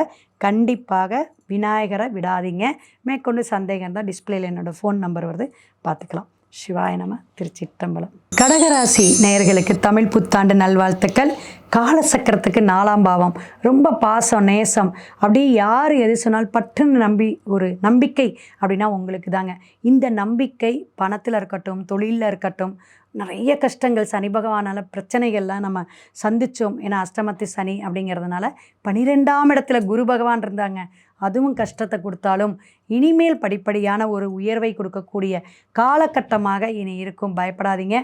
கண்டிப்பாக விநாயகரை விடாதீங்க. மேற்கொண்டு சந்தேகம் இருந்தால் டிஸ்பிளேல என்னோடய ஃபோன் நம்பர் வருது, பார்த்துக்கலாம். சிவாய நம. திருச்சிற்றம்பலம். கடகராசி நேயர்களுக்கு தமிழ் புத்தாண்டு நல்வாழ்த்துக்கள். காலசக்கரத்துக்கு 4ஆம் பாவம். ரொம்ப பாசம், நேசம், அப்படியே யார் எது சொன்னாலும் பட்டுன்னு நம்பி ஒரு நம்பிக்கை அப்படின்னா உங்களுக்கு தாங்க. இந்த நம்பிக்கை பணத்தில் இருக்கட்டும், தொழிலில் இருக்கட்டும், நிறைய கஷ்டங்கள் சனி பகவானால் பிரச்சனைகள்லாம் நம்ம சந்தித்தோம். ஏன்னா அஷ்டமத்து சனி அப்படிங்கிறதுனால 12ஆம் இடத்துல குரு பகவான் இருந்தாங்க. அதுவும் கஷ்டத்தை கொடுத்தாலும் இனிமேல் படிப்படியான ஒரு உயர்வை கொடுக்கக்கூடிய காலகட்டமாக இனி இருக்கும். பயப்படாதீங்க.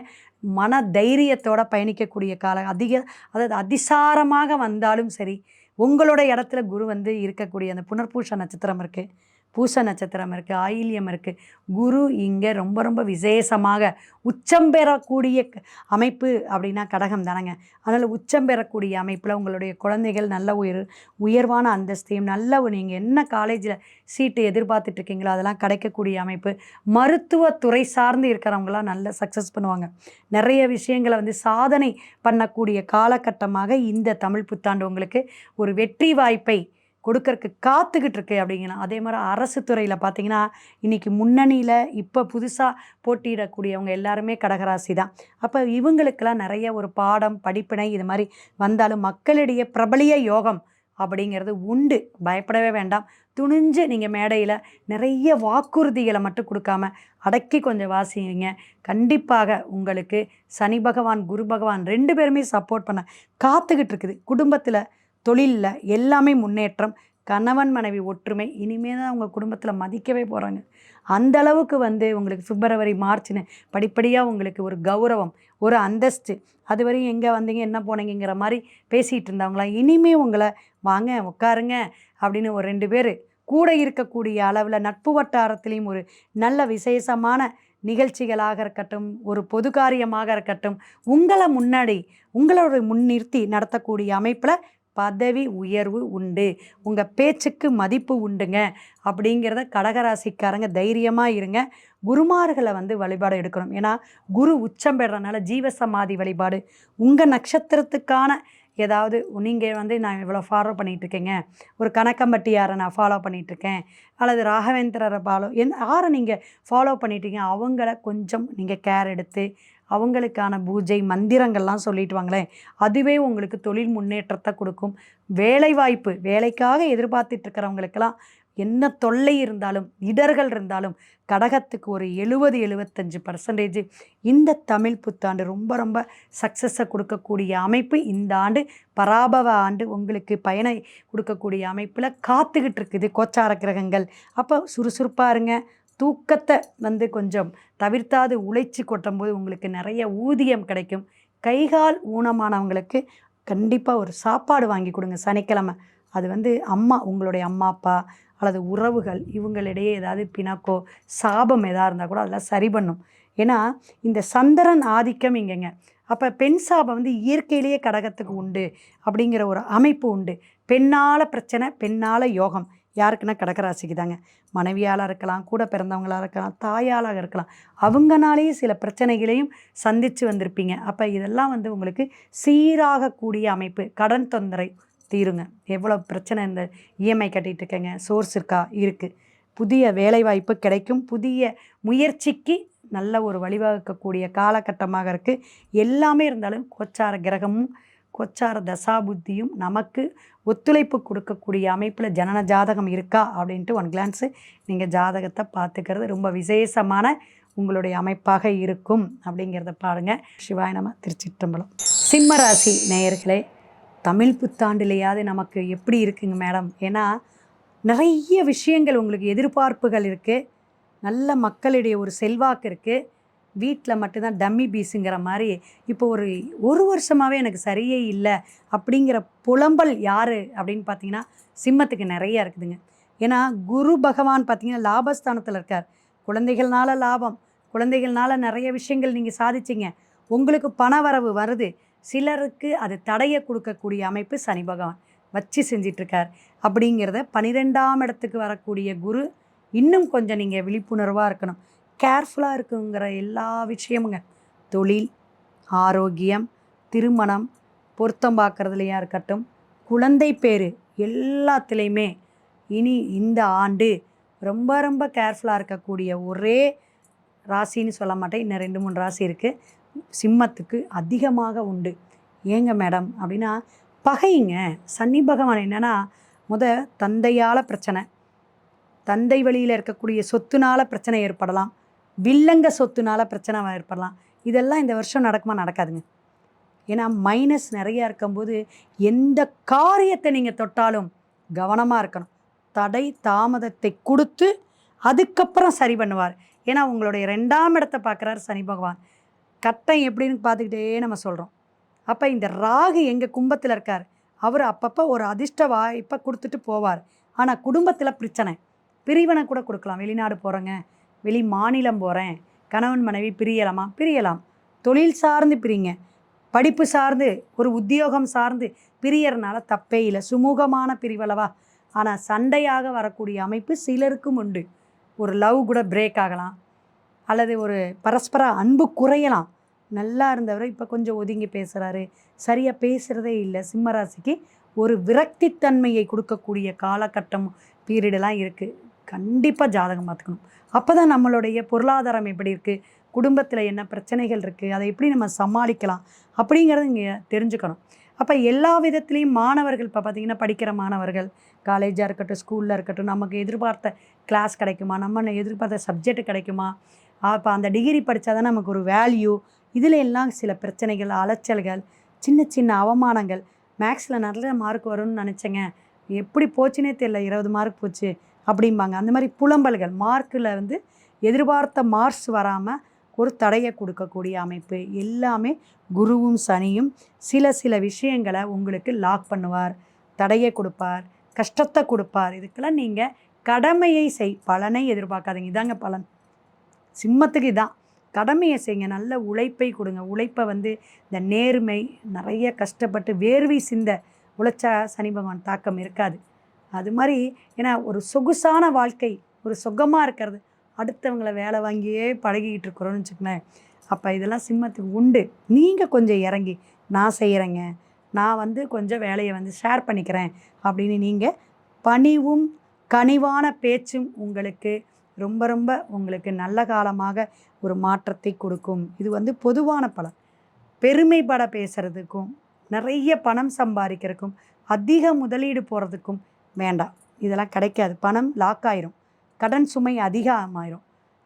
மன தைரியத்தோடு பயணிக்கக்கூடிய அதாவது அதிசாரமாக வந்தாலும் சரி, உங்களோட இடத்துல குரு வந்து இருக்கக்கூடிய அந்த புனர்பூச நட்சத்திரம் இருக்குது, பூச நட்சத்திரம் இருக்குது, ஆயில்யம் இருக்குது. குரு இங்கே ரொம்ப ரொம்ப விசேஷமாக உச்சம் பெறக்கூடிய அமைப்பு அப்படின்னா கடகம் தானேங்க. அதனால் உச்சம் பெறக்கூடிய அமைப்பில் உங்களுடைய குழந்தைகள் நல்ல உயர்வான அந்தஸ்தையும் நல்ல நீங்கள் என்ன காலேஜில் சீட்டு எதிர்பார்த்துட்ருக்கீங்களோ அதெல்லாம் கிடைக்கக்கூடிய அமைப்பு. மருத்துவத்துறை சார்ந்து இருக்கிறவங்களாம் நல்ல சக்ஸஸ் பண்ணுவாங்க. நிறைய விஷயங்களை வந்து சாதனை பண்ணக்கூடிய காலகட்டமாக இந்த தமிழ் புத்தாண்டு உங்களுக்கு ஒரு வெற்றி வாய்ப்பை கொடுக்கறக்கு காத்துக்கிட்டு இருக்கு அப்படிங்கலாம். அதே மாதிரி அரசு துறையில் பார்த்தீங்கன்னா, இன்றைக்கி முன்னணியில் இப்போ புதுசாக போட்டியிடக்கூடியவங்க எல்லாருமே கடகராசி தான். அப்போ இவங்களுக்கெல்லாம் நிறைய ஒரு பாடம், படிப்பினை இது மாதிரி வந்தாலும் மக்களிடையே பிரபலிய யோகம் அப்படிங்கிறது உண்டு. பயப்படவே வேண்டாம். துணிஞ்சு நீங்கள் மேடையில் நிறைய வாக்குறுதிகளை மட்டும் கொடுக்காம அடக்கி கொஞ்சம் வாசிங்க. கண்டிப்பாக உங்களுக்கு சனி பகவான், குரு பகவான் 2 பேருமே சப்போர்ட் பண்ண காத்துக்கிட்டு இருக்குது. குடும்பத்தில், தொழிலில் எல்லாமே முன்னேற்றம். கணவன் மனைவி ஒற்றுமை. இனிமேல் தான் உங்கள் குடும்பத்தில் மதிக்கவே போகிறாங்க. அந்த அளவுக்கு வந்து உங்களுக்கு பிப்ரவரி, மார்ச்னு படிப்படியாக உங்களுக்கு ஒரு கௌரவம், ஒரு அந்தஸ்து. அதுவரையும் எங்கே வந்தீங்க, என்ன போனீங்கிற மாதிரி பேசிகிட்டு இருந்தவங்களாம் இனிமேல் உங்களை வாங்க உட்காருங்க அப்படின்னு ஒரு 2 பேர் கூட இருக்கக்கூடிய அளவில் நட்பு வட்டாரத்துலேயும் ஒரு நல்ல விசேஷமான நிகழ்ச்சிகளாக இருக்கட்டும், ஒரு பொது காரியமாக இருக்கட்டும், உங்களோட முன்னிறுத்தி நடத்தக்கூடிய அமைப்பில் பதவி உயர்வு உண்டு. உங்கள் பேச்சுக்கு மதிப்பு உண்டுங்க அப்படிங்கிறத கடகராசிக்காரங்க தைரியமாக இருங்க. குருமார்களை வந்து வழிபாடு எடுக்கணும். ஏன்னா குரு உச்சம் பெறறனால ஜீவசமாதி வழிபாடு. உங்கள் நட்சத்திரத்துக்கான ஏதாவது நீங்கள் வந்து நான் இவ்வளோ ஃபாலோ பண்ணிகிட்ருக்கேங்க, ஒரு கணக்கம்பட்டியாரை நான் ஃபாலோ பண்ணிகிட்ருக்கேன், அல்லது ராகவேந்திரரை யாரை நீங்கள் ஃபாலோ பண்ணிட்டீங்க அவங்கள கொஞ்சம் நீங்கள் கேர் எடுத்து அவங்களுக்கான பூஜை மந்திரங்கள்லாம் சொல்லிட்டு வாங்களேன். அதுவே உங்களுக்கு தொழில் முன்னேற்றத்தை கொடுக்கும். வேலைவாய்ப்பு, வேலைக்காக எதிர்பார்த்துட்ருக்கிறவங்களுக்கெல்லாம் என்ன தொல்லை இருந்தாலும், இடர்கள் இருந்தாலும் கடகத்துக்கு ஒரு 70-75% இந்த தமிழ் புத்தாண்டு ரொம்ப ரொம்ப சக்ஸஸை கொடுக்கக்கூடிய அமைப்பு. இந்த ஆண்டு பராபவ ஆண்டு உங்களுக்கு பயனை கொடுக்கக்கூடிய அமைப்பில் காத்துக்கிட்டு இருக்குது கோச்சார கிரகங்கள். அப்போ சுறுசுறுப்பாக இருங்க. தூக்கத்தை வந்து கொஞ்சம் தவிர்த்தாது உழைச்சி கொட்டும்போது உங்களுக்கு நிறைய ஊதியம் கிடைக்கும். கைகால் ஊனமானவங்களுக்கு கண்டிப்பாக ஒரு சாப்பாடு வாங்கி கொடுங்க சனிக்கிழமை. அது வந்து உங்களுடைய அம்மா அப்பா அல்லது உறவுகள் இவங்களிடையே ஏதாவது பிணக்கோ சாபம் எதாக இருந்தால் கூட அதெல்லாம் சரி பண்ணும். ஏன்னா இந்த சந்திரன் ஆதிக்கம் இங்கேங்க. அப்போ பெண் சாபம் வந்து இயற்கையிலேயே கடகத்துக்கு உண்டு அப்படிங்கிற ஒரு அமைப்பு உண்டு. பெண்ணால் பிரச்சனை, பெண்ணால் யோகம். யாருக்குன்னா கடகராசிக்கு தாங்க. மனைவியால் இருக்கலாம், கூட பிறந்தவங்களாக இருக்கலாம், தாயாளாக இருக்கலாம். அவங்கனாலேயே சில பிரச்சனைகளையும் சந்தித்து வந்திருப்பீங்க. அப்போ இதெல்லாம் வந்து உங்களுக்கு சீராகக்கூடிய அமைப்பு. கடன் தொந்தரை தீருங்க. எவ்வளோ பிரச்சனை, இந்த இஎம்ஐ கட்டிகிட்டு இருக்கேங்க, சோர்ஸ் இருக்கா? இருக்குது. புதிய வேலைவாய்ப்பு கிடைக்கும். புதிய முயற்சிக்கு நல்ல ஒரு வழிவகுக்கக்கூடிய காலகட்டமாக இருக்குது. எல்லாமே இருந்தாலும் கோச்சார கிரகமும் கோச்சார தசாபுத்தியும் நமக்கு ஒத்துழைப்பு கொடுக்கக்கூடிய அமைப்பில் ஜனன ஜாதகம் இருக்கா அப்படின்ட்டு ஒன் கிளான்ஸு நீங்கள் ஜாதகத்தை பார்த்துக்கிறது ரொம்ப விசேஷமான உங்களுடைய அமைப்பாக இருக்கும் அப்படிங்கிறத பாருங்கள். சிவாய நம. திருச்சிற்றம்பலம். சிம்ம ராசி நேயர்களே, தமிழ் புத்தாண்டுலையாவது நமக்கு எப்படி இருக்குங்க மேடம்? ஏன்னா நிறைய விஷயங்கள் உங்களுக்கு எதிர்பார்ப்புகள் இருக்குது. நல்ல மக்களுடைய ஒரு செல்வாக்கு இருக்குது. வீட்டில் மட்டும்தான் டம்மி பீஸுங்கிற மாதிரி இப்போ ஒரு வருஷமாகவே எனக்கு சரியே இல்லை அப்படிங்கிற புலம்பல் யார் அப்படின்னு பார்த்தீங்கன்னா சிம்மத்துக்கு நிறைய இருக்குதுங்க. ஏன்னா குரு பகவான் பார்த்தீங்கன்னா லாபஸ்தானத்தில் இருக்கார். குழந்தைகள்னால லாபம், குழந்தைகள்னால நிறைய விஷயங்கள் நீங்கள் சாதிச்சிங்க, உங்களுக்கு பண வரவு வருது. சிலருக்கு அது தடையை கொடுக்கக்கூடிய அமைப்பு சனி பகவான் வச்சு செஞ்சிட்ருக்கார். அப்படிங்கிறத 12ஆம் இடத்துக்கு வரக்கூடிய குரு இன்னும் கொஞ்சம் நீங்கள் விழிப்புணர்வாக இருக்கணும், கேர்ஃபுல்லாக இருக்குங்கிற எல்லா விஷயமுங்க. தொழில், ஆரோக்கியம், திருமணம், பொருத்தம் பார்க்குறதுலையா இருக்கட்டும், குழந்தை பேர், எல்லாத்துலேயுமே இனி இந்த ஆண்டு ரொம்ப ரொம்ப கேர்ஃபுல்லாக இருக்கக்கூடிய ஒரே ராசின்னு சொல்ல மாட்டேன், இன்னும் 2-3 ராசி இருக்குது. சிம்மத்துக்கு அதிகமாக உண்டு. ஏங்க மேடம் அப்படின்னா பகைங்க. சனி பகவான் என்னென்னா தந்தையால் பிரச்சனை, தந்தை வழியில் இருக்கக்கூடிய சொத்துனால பிரச்சனை ஏற்படலாம், வில்லங்க சொத்துனால பிரச்சனை ஏற்படலாம். இதெல்லாம் இந்த வருஷம் நடக்குமா? நடக்காதுங்க. ஏன்னா மைனஸ் நிறையா இருக்கும்போது எந்த காரியத்தை நீங்கள் தொட்டாலும் கவனமாக இருக்கணும். தடை தாமதத்தை கொடுத்து அதுக்கப்புறம் சரி பண்ணுவார். ஏன்னா உங்களுடைய 2ஆம் இடத்தை பார்க்குறாரு சனி பகவான். கட்டம் எப்படின்னு பார்த்துக்கிட்டே நம்ம சொல்கிறோம். அப்போ இந்த ராகு எங்கள் கும்பத்தில் இருக்கார். அவர் அப்பப்போ ஒரு அதிர்ஷ்ட வாய்ப்பை கொடுத்துட்டு போவார். ஆனால் குடும்பத்தில் பிரச்சனை, பிரிவினை கூட கொடுக்கலாம். வெளிநாடு போகிறேங்க, வெளி மாநிலம் போகிறேன், கணவன் மனைவி பிரியலாம். தொழில் சார்ந்து பிரிங்க, படிப்பு சார்ந்து ஒரு உத்தியோகம் சார்ந்து பிரியறனால தப்பே இல்லை, சுமூகமான பிரிவளவா. ஆனால் சண்டையாக வரக்கூடிய அமைப்பு சிலருக்கும் உண்டு. ஒரு லவ் கூட பிரேக் ஆகலாம், அல்லது ஒரு பரஸ்பர அன்பு குறையலாம். நல்லா இருந்தவர் இப்போ கொஞ்சம் ஒதுங்கி பேசுகிறாரு, சரியாக பேசுகிறதே இல்லை. சிம்மராசிக்கு ஒரு விரக்தித்தன்மையை கொடுக்கக்கூடிய காலகட்டம் பீரியடெல்லாம் இருக்குது. கண்டிப்பாக ஜாதகம் பார்த்துக்கணும். அப்போ தான் நம்மளுடைய பொருளாதாரம் எப்படி இருக்குது, குடும்பத்தில் என்ன பிரச்சனைகள் இருக்குது, அதை எப்படி நம்ம சமாளிக்கலாம் அப்படிங்கிறத இங்கே தெரிஞ்சுக்கணும். அப்போ எல்லா விதத்துலேயும் மாணவர்கள் இப்போ பார்த்திங்கன்னா படிக்கிற மாணவர்கள், காலேஜாக இருக்கட்டும், ஸ்கூலில் இருக்கட்டும், நமக்கு எதிர்பார்த்த கிளாஸ் கிடைக்குமா, நம்ம எதிர்பார்த்த சப்ஜெக்ட் கிடைக்குமா, அப்போ அந்த டிகிரி படித்தா தான் நமக்கு ஒரு வேல்யூ. இதில் எல்லாம் சில பிரச்சனைகள், அலைச்சல்கள், சின்ன சின்ன அவமானங்கள். மேக்ஸில் நல்ல மார்க் வரும்னு நினச்சேங்க, எப்படி போச்சுன்னே தெரியல, 20 மார்க் போச்சு அப்படிம்பாங்க. அந்த மாதிரி புலம்பல்கள், மார்க்கில் எதிர்பார்த்த மார்க்ஸ் வராமல் ஒரு தடையை கொடுக்கக்கூடிய அமைப்பு. எல்லாமே குருவும் சனியும் சில விஷயங்களை உங்களுக்கு லாக் பண்ணுவார், தடையை கொடுப்பார், கஷ்டத்தை கொடுப்பார். இதுக்கெல்லாம் நீங்கள் கடமையை பலனை எதிர்பார்க்காதீங்க. இதாங்க பலன். சிம்மத்துக்கு இதான், கடமையை செய்யுங்க, நல்ல உழைப்பை கொடுங்க. உழைப்பை இந்த நேர்மை, நிறைய கஷ்டப்பட்டு வேர்வை சிந்த உழைச்சா சனி பகவான் தாக்கம் இருக்காது. அது மாதிரி ஏன்னா ஒரு சொகுசான வாழ்க்கை, ஒரு சுகமாக இருக்கிறது, அடுத்தவங்களை வேலை வாங்கியே பழகிக்கிட்டு இருக்கிறோன்னு வச்சுக்கோங்களேன். அப்போ இதெல்லாம் சிம்மத்துக்கு உண்டு. நீங்கள் கொஞ்சம் இறங்கி நான் செய்கிறேங்க, நான் கொஞ்சம் வேலையை ஷேர் பண்ணிக்கிறேன் அப்படின்னு நீங்கள் பணிவும் கனிவான பேச்சும் உங்களுக்கு ரொம்ப ரொம்ப உங்களுக்கு நல்ல காலமாக ஒரு மாற்றத்தை கொடுக்கும். இது பொதுவான பலன். பெருமைப்பட பேசுகிறதுக்கும், நிறைய பணம் சம்பாதிக்கிறதுக்கும், அதிக முதலீடு போகிறதுக்கும் வேண்டாம். இதெல்லாம் கிடைக்காது. பணம் லாக் ஆயிரும், கடன் சுமை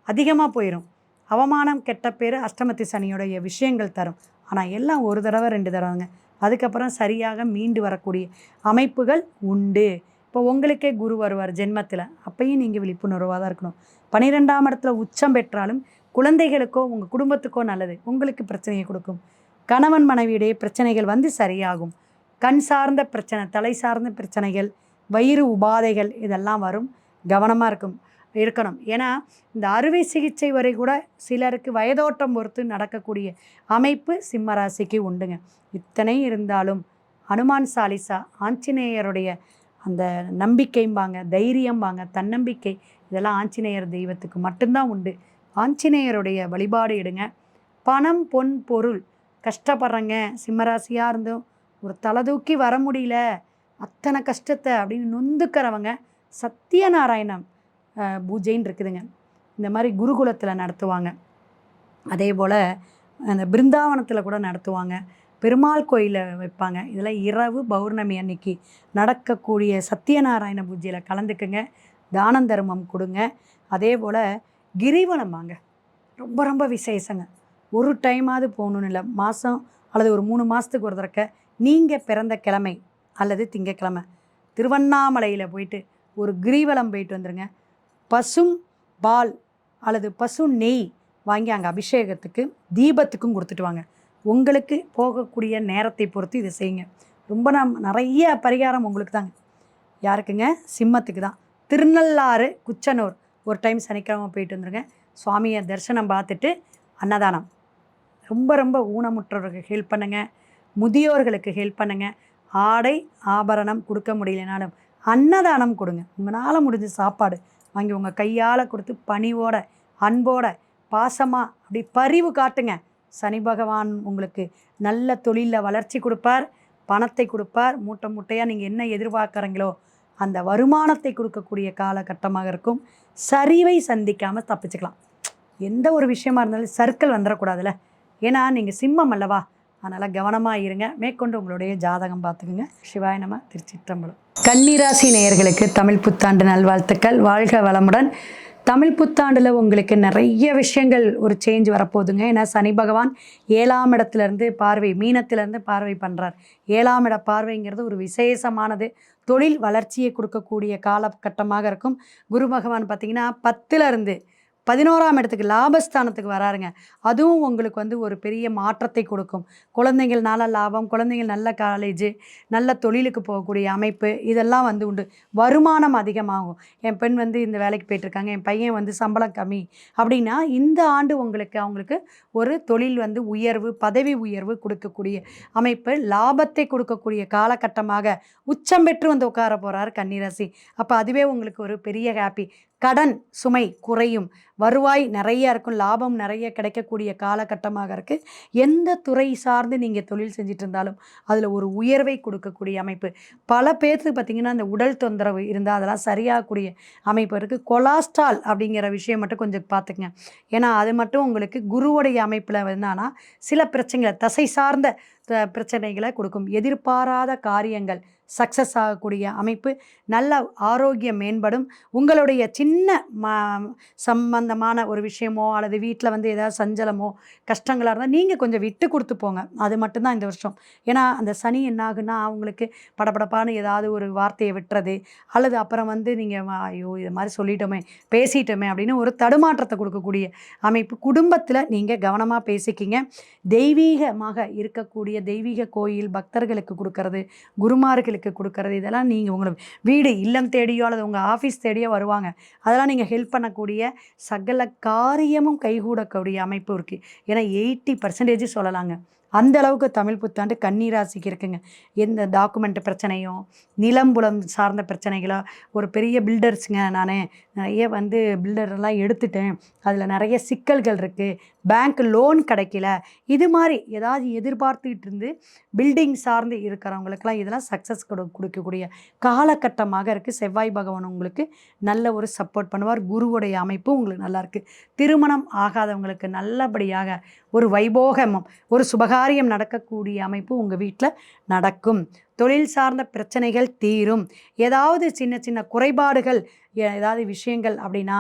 அதிகமாக போயிடும், அவமானம், கெட்ட பேர், அஷ்டமத்து சனியோடைய விஷயங்கள் தரும். ஆனால் எல்லாம் ஒரு தடவை 2 தடவைங்க, அதுக்கப்புறம் சரியாக மீண்டு வரக்கூடிய அமைப்புகள் உண்டு. இப்போ உங்களுக்கே குரு வருவார் ஜென்மத்தில், அப்பையும் நீங்கள் விழிப்புணர்வாக தான் இருக்கணும். 12ஆம் இடத்துல உச்சம் பெற்றாலும் குழந்தைகளுக்கோ உங்கள் குடும்பத்துக்கோ நல்லது, உங்களுக்கு பிரச்சனையை கொடுக்கும். கணவன் மனைவியுடைய பிரச்சனைகள் சரியாகும். கண் சார்ந்த பிரச்சனை, தலை சார்ந்த பிரச்சனைகள், வயிறு உபாதைகள் இதெல்லாம் வரும். கவனமாக இருக்கணும். ஏன்னா இந்த அறுவை சிகிச்சை வரை கூட சிலருக்கு வயதோட்டம் பொறுத்து நடக்கக்கூடிய அமைப்பு சிம்மராசிக்கு உண்டுங்க. இத்தனை இருந்தாலும் ஹனுமான் சாலிசா, ஆஞ்சநேயருடைய அந்த நம்பிக்கைம்பாங்க, தைரியம்பாங்க, தன்னம்பிக்கை, இதெல்லாம் ஆஞ்சநேயர் தெய்வத்துக்கு மட்டும்தான் உண்டு. ஆஞ்சநேயருடைய வழிபாடு எடுங்க. பணம், பொன், பொருள் கஷ்டப்படுறங்க சிம்மராசியாக இருந்தும் ஒரு தலை தூக்கி வர முடியல, அத்தனை கஷ்டத்தை அப்படின்னு நொந்துக்கிறவங்க சத்யநாராயணம் பூஜைன்னு இருக்குதுங்க. இந்த மாதிரி குருகுலத்தில் நடத்துவாங்க. அதே போல் அந்த பிருந்தாவனத்தில் கூட நடத்துவாங்க. பெருமாள் கோயிலில் வைப்பாங்க. இதெல்லாம் இரவு பௌர்ணமி அன்னைக்கு நடக்கக்கூடிய சத்யநாராயண பூஜையில் கலந்துக்குங்க. தானம் தர்மம் கொடுங்க. அதே போல் கிரிவலம் வாங்க, ரொம்ப ரொம்ப விசேஷங்க. ஒரு டைமாவது போகணுன்னு இல்லை, மாதம் அல்லது ஒரு 3 மாதத்துக்கு ஒரு தடவை நீங்கள் பிறந்த கிழமை அல்லது திங்கக்கிழமை திருவண்ணாமலையில் போயிட்டு ஒரு கிரிவலம் போயிட்டு வந்துடுங்க. பசும் பால் அல்லது பசு நெய் வாங்கி அங்கே அபிஷேகத்துக்கு தீபத்துக்கும் கொடுத்துட்டு வாங்க. உங்களுக்கு போகக்கூடிய நேரத்தை பொறுத்து இதை செய்யுங்க. ரொம்ப நிறைய பரிகாரம் உங்களுக்கு தாங்க. யாருக்குங்க? சிம்மத்துக்கு தான். திருநள்ளாறு குச்சனூர் ஒரு டைம் சனிக்கிழமை போயிட்டு வந்துருங்க. சுவாமியை தரிசனம் பார்த்துட்டு அன்னதானம், ரொம்ப ரொம்ப ஊனமுற்றவர்களுக்கு ஹெல்ப் பண்ணுங்கள், முதியோர்களுக்கு ஹெல்ப் பண்ணுங்கள். ஆடை ஆபரணம் கொடுக்க முடியலனாலும் அன்னதானம் கொடுங்க. உங்களால் முடிஞ்ச சாப்பாடு வாங்கி உங்கள் கையால் கொடுத்து பணிவோட அன்போட பாசமாக அப்படி பரிவு காட்டுங்க. சனி பகவான் உங்களுக்கு நல்ல தொழிலில் வளர்ச்சி கொடுப்பார், பணத்தை கொடுப்பார். மூட்டை மூட்டையாக நீங்கள் என்ன எதிர்பார்க்குறீங்களோ அந்த வருமானத்தை கொடுக்கக்கூடிய காலகட்டமாக இருக்கும். சரிவை சந்திக்காமல் தப்பிச்சுக்கலாம். எந்த ஒரு விஷயமா இருந்தாலும் சர்க்கிள் வந்துடக்கூடாதுல்ல. ஏன்னா நீங்கள் சிம்மம் அல்லவா, அதனால் கவனமாக இருங்க. மேற்கொண்டு உங்களுடைய ஜாதகம் பார்த்துக்குங்க. சிவாய நம. திருச்சிற்றம்பலம். கன்னிராசி நேயர்களுக்கு தமிழ் புத்தாண்டு நல்வாழ்த்துக்கள். வாழ்க வளமுடன். தமிழ் புத்தாண்டில் உங்களுக்கு நிறைய விஷயங்கள் ஒரு சேஞ்ச் வரப்போகுதுங்க. ஏன்னா சனி பகவான் 7ஆம் இடத்துலேருந்து பார்வை, மீனத்திலேருந்து பார்வை பண்ணுறார். 7ஆம் இட பார்வைங்கிறது ஒரு விசேஷமானது. தொழில் வளர்ச்சியை கொடுக்கக்கூடிய காலகட்டமாக இருக்கும். குரு பகவான் பார்த்திங்கன்னா 10லேருந்து 11ஆம் இடத்துக்கு லாபஸ்தானத்துக்கு வராருங்க. அதுவும் உங்களுக்கு வந்து ஒரு பெரிய மாற்றத்தை கொடுக்கும். குழந்தைங்கள்னால லாபம், குழந்தைங்கள் நல்ல காலேஜு, நல்ல தொழிலுக்கு போகக்கூடிய அமைப்பு, இதெல்லாம் வந்து உண்டு. வருமானம் அதிகமாகும். என் பெண் வந்து இந்த வேலைக்கு போயிட்டுருக்காங்க, என் பையன் வந்து சம்பளம் கம்மி அப்படின்னா இந்த ஆண்டு அவங்களுக்கு ஒரு தொழில் வந்து உயர்வு, பதவி உயர்வு கொடுக்கக்கூடிய அமைப்பு, லாபத்தை கொடுக்கக்கூடிய காலகட்டமாக உச்சம் பெற்று வந்து உட்கார போகிறார் கன்னிராசி. அப்போ அதுவே உங்களுக்கு ஒரு பெரிய ஹாப்பி. கடன் சுமை குறையும், வருவாய் நிறைய இருக்கும், லாபம் நிறைய கிடைக்கக்கூடிய காலகட்டமாக இருக்குது. எந்த துறை சார்ந்து நீங்கள் தொழில் செஞ்சுட்டு இருந்தாலும் அதில் ஒரு உயர்வை கொடுக்கக்கூடிய அமைப்பு. பல பேருக்கு பார்த்திங்கன்னா அந்த உடல் தொந்தரவு இருந்தால் அதெல்லாம் சரியாகக்கூடிய அமைப்பு இருக்குது. கொலாஸ்ட்ரால் அப்படிங்கிற விஷயம் மட்டும் கொஞ்சம் பார்த்துக்குங்க. ஏன்னா அது மட்டும் உங்களுக்கு குருவுடைய அமைப்பில் என்னன்னா சில பிரச்சனைகளை, தசை சார்ந்த பிரச்சனைகளை கொடுக்கும். எதிர்பாராத காரியங்கள் சக்ஸஸ் ஆகக்கூடிய அமைப்பு, நல்ல ஆரோக்கியம் மேம்படும். உங்களுடைய சின்ன சம்பந்தமான ஒரு விஷயமோ அல்லது வீட்டில் வந்து ஏதாவது சஞ்சலமோ கஷ்டங்களாக இருந்தால் நீங்கள் கொஞ்சம் விட்டு கொடுத்து போங்க. அது மட்டும்தான் இந்த வருஷம். ஏன்னா அந்த சனி என்ன ஆகுன்னா அவங்களுக்கு படபடப்பான ஏதாவது ஒரு வார்த்தையை விட்டுறது, அல்லது அப்புறம் வந்து நீங்கள் ஐயோ இது மாதிரி சொல்லிட்டோமே, பேசிட்டோமே அப்படின்னு ஒரு தடுமாற்றத்தை கொடுக்கக்கூடிய அமைப்பு. குடும்பத்தில் நீங்கள் கவனமாக பேசிக்கிங்க. தெய்வீகமாக இருக்கக்கூடிய தெய்வீக கோயில் பக்தர்களுக்கு கொடுக்கறது, குருமார்களுக்கு கொடுக்கறது, இதெல்லாம் நீங்கள் உங்களுக்கு வீடு இல்லம் தேடியோ அல்லது உங்கள் ஆஃபீஸ் தேடியோ வருவாங்க. அதெல்லாம் நீங்கள் ஹெல்ப் பண்ணக்கூடிய சகல காரியமும் கைகூடக்கூடிய அமைப்பு இருக்குது. ஏன்னா 80% சொல்லலாங்க. அந்த அளவுக்கு தமிழ் புத்தாண்டு கன்னிராசிக்கு இருக்குங்க. எந்த டாக்குமெண்ட் பிரச்சனையோ, நிலம்புலம் சார்ந்த பிரச்சனைகளோ, ஒரு பெரிய பில்டர்ஸுங்க, நான் நிறைய வந்து பில்டரெல்லாம் எடுத்துட்டேன், அதில் நிறைய சிக்கல்கள் இருக்குது, பேங்க் லோன் கிடைக்கல, இது மாதிரி ஏதாவது எதிர்பார்த்துக்கிட்டு இருந்து பில்டிங் சார்ந்து இருக்கிறவங்களுக்கெல்லாம் இதெல்லாம் சக்ஸஸ் கொடுக்கக்கூடிய காலகட்டமாக இருக்குது. செவ்வாய் பகவான் உங்களுக்கு நல்ல ஒரு சப்போர்ட் பண்ணுவார். குருவுடைய அமைப்பு உங்களுக்கு நல்லாயிருக்கு. திருமணம் ஆகாதவங்களுக்கு நல்லபடியாக ஒரு வைபோகமும் ஒரு சுபகாரியம் நடக்கக்கூடிய அமைப்பு உங்கள் வீட்டில் நடக்கும். தொழில் சார்ந்த பிரச்சனைகள் தீரும். ஏதாவது சின்ன சின்ன குறைபாடுகள், ஏதாவது விஷயங்கள் அப்படின்னா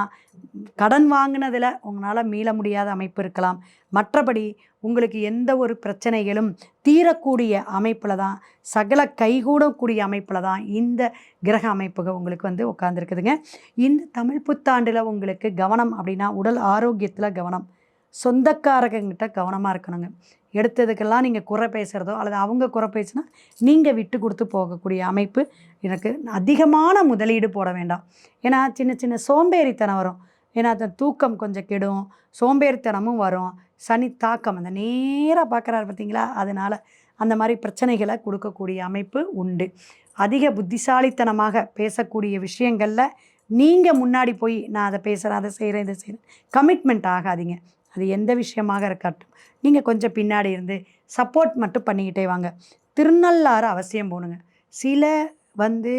கடன் வாங்கினதில் உங்களால் மீள முடியாத அமைப்பு இருக்கலாம். மற்றபடி உங்களுக்கு எந்த ஒரு பிரச்சனைகளும் தீரக்கூடிய அமைப்பில் தான், சகல கைகூடக்கூடிய அமைப்பில் தான் இந்த கிரக அமைப்புகள் உங்களுக்கு வந்து உட்காந்துருக்குதுங்க. இந்த தமிழ் புத்தாண்டில் உங்களுக்கு கவனம் அப்படின்னா உடல் ஆரோக்கியத்தில் கவனம், சொந்தக்காரங்கிட்ட கவனமாக இருக்கணுங்க. எடுத்ததுக்கெல்லாம் நீங்கள் குறை பேசுகிறதோ அல்லது அவங்க குறை பேசினா நீங்கள் விட்டு கொடுத்து போகக்கூடிய அமைப்பு எனக்கு. அதிகமான முதலீடு போட வேண்டாம். ஏன்னா சின்ன சின்ன சோம்பேறித்தனம் வரும். ஏன்னா அந்த தூக்கம் கொஞ்சம் கெடும், சோம்பேறித்தனமும் வரும். சனி தாக்கம் அந்த நேராக பார்க்குறாரு பார்த்தீங்களா, அதனால் அந்த மாதிரி பிரச்சனைகளை கொடுக்கக்கூடிய அமைப்பு உண்டு. அதிக புத்திசாலித்தனமாக பேசக்கூடிய விஷயங்களில் நீங்கள் முன்னாடி போய் நான் அதை பேசுகிறேன், அதை செய்கிறேன், இதை செய்கிறேன், கமிட்மெண்ட் ஆகாதீங்க. அது எந்த விஷயமாக இருக்கட்டும், நீங்கள் கொஞ்சம் பின்னாடி இருந்து சப்போர்ட் மட்டும் பண்ணிக்கிட்டே வாங்க. திருநள்ளாறு அவசியம் போகணுங்க. சில வந்து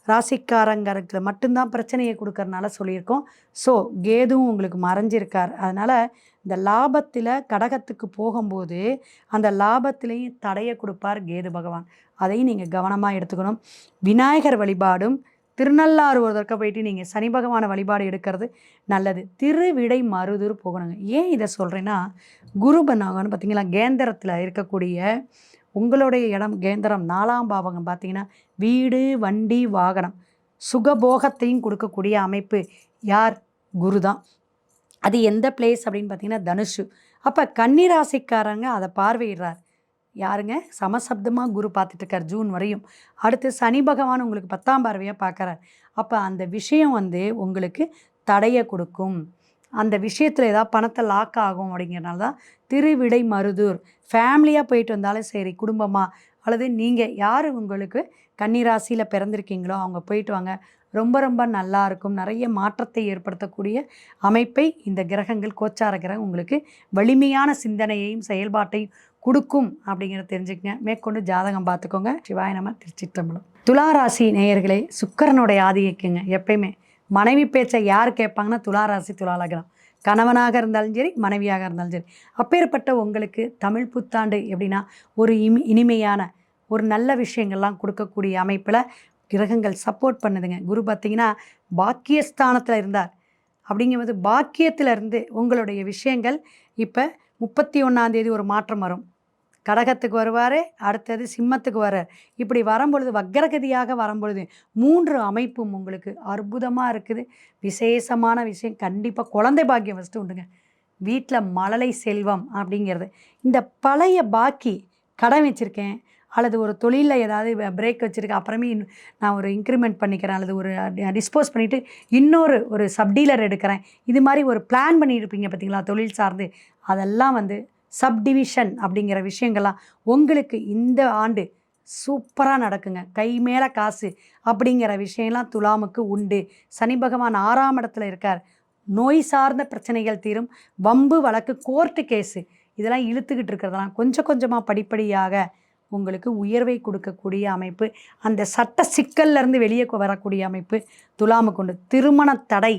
ராசிக்காரங்களுக்கு மட்டும்தான் பிரச்சனையை கொடுக்கறனால சொல்லியிருக்கோம். ஸோ கேதுவும் உங்களுக்கு மறைஞ்சிருக்கார். அதனால் இந்த லாபத்தில் கடகத்துக்கு போகும்போது அந்த லாபத்திலையும் தடையை கொடுப்பார் கேது பகவான். அதையும் நீங்கள் கவனமாக எடுத்துக்கணும். விநாயகர் வழிபாடும் திருநள்ளாறு ஒரு தடவை போயிட்டு நீங்கள் சனி பகவான வழிபாடு எடுக்கிறது நல்லது. திருவிடை மருதூர் போகணுங்க. ஏன் இதை சொல்கிறேன்னா, குரு பண்ணாங்கன்னு பார்த்தீங்களா, கேந்திரத்தில் இருக்கக்கூடிய உங்களுடைய இடம் கேந்திரம் 4ஆம் பாவகம் பார்த்தீங்கன்னா வீடு, வண்டி, வாகனம், சுகபோகத்தையும் கொடுக்கக்கூடிய அமைப்பு யார்? குரு தான். அது எந்த பிளேஸ் அப்படின்னு பார்த்தீங்கன்னா தனுஷு. அப்போ கன்னிராசிக்காரங்க அதை பார்வையிடுறார். யாருங்க? சமசப்தமாக குரு பார்த்துட்ருக்கார் ஜூன் வரையும். அடுத்து சனி பகவான் உங்களுக்கு 10ஆம் பார்வையாக பார்க்குறார். அப்போ அந்த விஷயம் வந்து உங்களுக்கு தடையை கொடுக்கும். அந்த விஷயத்தில் ஏதாவது பணத்தை லாக் ஆகும். அப்படிங்கிறனால தான் திருவிடை மருதூர் ஃபேமிலியாக போயிட்டு வந்தாலும் சரி, குடும்பமாக அல்லது நீங்கள் யார் உங்களுக்கு கன்னிராசியில் பிறந்திருக்கீங்களோ அவங்க போயிட்டு வாங்க. ரொம்ப ரொம்ப நல்லாயிருக்கும். நிறைய மாற்றத்தை ஏற்படுத்தக்கூடிய அமைப்பை இந்த கிரகங்கள், கோச்சார கிரகம் உங்களுக்கு வலிமையான சிந்தனையையும் செயல்பாட்டையும் கொடுக்கும் அப்படிங்கிறத தெரிஞ்சுக்கங்க. மேற்கொண்டு ஜாதகம் பார்த்துக்கோங்க. சிவாய நம. திருச்சிற்றம்பலம். துளாராசி நேயர்களே, சுக்கிரனுடைய ஆதிக்கங்க எப்பயுமே. மனைவி பேச்சை யார் கேட்பாங்கன்னா துளாராசி, துலாலக்னம். கணவனாக இருந்தாலும் சரி, மனைவியாக இருந்தாலும் சரி. அப்பேற்பட்ட உங்களுக்கு தமிழ் புத்தாண்டு எப்படின்னா ஒரு இனிமையான ஒரு நல்ல விஷயங்கள்லாம் கொடுக்கக்கூடிய அமைப்பில் கிரகங்கள் சப்போர்ட் பண்ணுதுங்க. குரு பார்த்திங்கன்னா பாக்கியஸ்தானத்தில் இருந்தார். அப்படிங்கும்போது பாக்கியத்தில் இருந்து உங்களுடைய விஷயங்கள் இப்போ 31ஆம் தேதி ஒரு மாற்றம் வரும். கடகத்துக்கு வருவார், அடுத்தது சிம்மத்துக்கு வர்றார். இப்படி வரும்பொழுது வக்ரகதியாக வரும்பொழுது 3 அமைப்பும் உங்களுக்கு அற்புதமாக இருக்குது. விசேஷமான விஷயம் கண்டிப்பாக குழந்தை பாக்கியம் ஃபஸ்ட்டு உண்டுங்க. வீட்டில் மழலை செல்வம் அப்படிங்கிறது. இந்த பழைய பாக்கி கடன் வச்சுருக்கேன் அல்லது ஒரு தொழிலில் ஏதாவது பிரேக் வச்சுருக்கேன், அப்புறமே நான் ஒரு இன்க்ரிமெண்ட் பண்ணிக்கிறேன் அல்லது ஒரு டிஸ்போஸ் பண்ணிவிட்டு இன்னொரு ஒரு சப்டீலர் எடுக்கிறேன், இது மாதிரி ஒரு பிளான் பண்ணியிருப்பீங்க பார்த்தீங்களா தொழில் சார்ந்து, அதெல்லாம் வந்து சப்டிவிஷன் அப்படிங்கிற விஷயங்கள்லாம் உங்களுக்கு இந்த ஆண்டு சூப்பராக நடக்குங்க. கை மேலே காசு அப்படிங்கிற விஷயம்லாம் துலாமுக்கு உண்டு. சனி பகவான் 6ஆம் இடத்துல இருக்கார். நோய் சார்ந்த பிரச்சனைகள் தீரும். வம்பு வழக்கு, கோர்ட்டு கேஸு இதெல்லாம் இழுத்துக்கிட்டு இருக்கிறதெல்லாம் கொஞ்சம் கொஞ்சமாக படிப்படியாக உங்களுக்கு உயர்வை கொடுக்கக்கூடிய அமைப்பு, அந்த சட்ட சிக்கல்லேருந்து வெளியே வரக்கூடிய அமைப்பு துலாமுக்கு உண்டு. திருமண தடை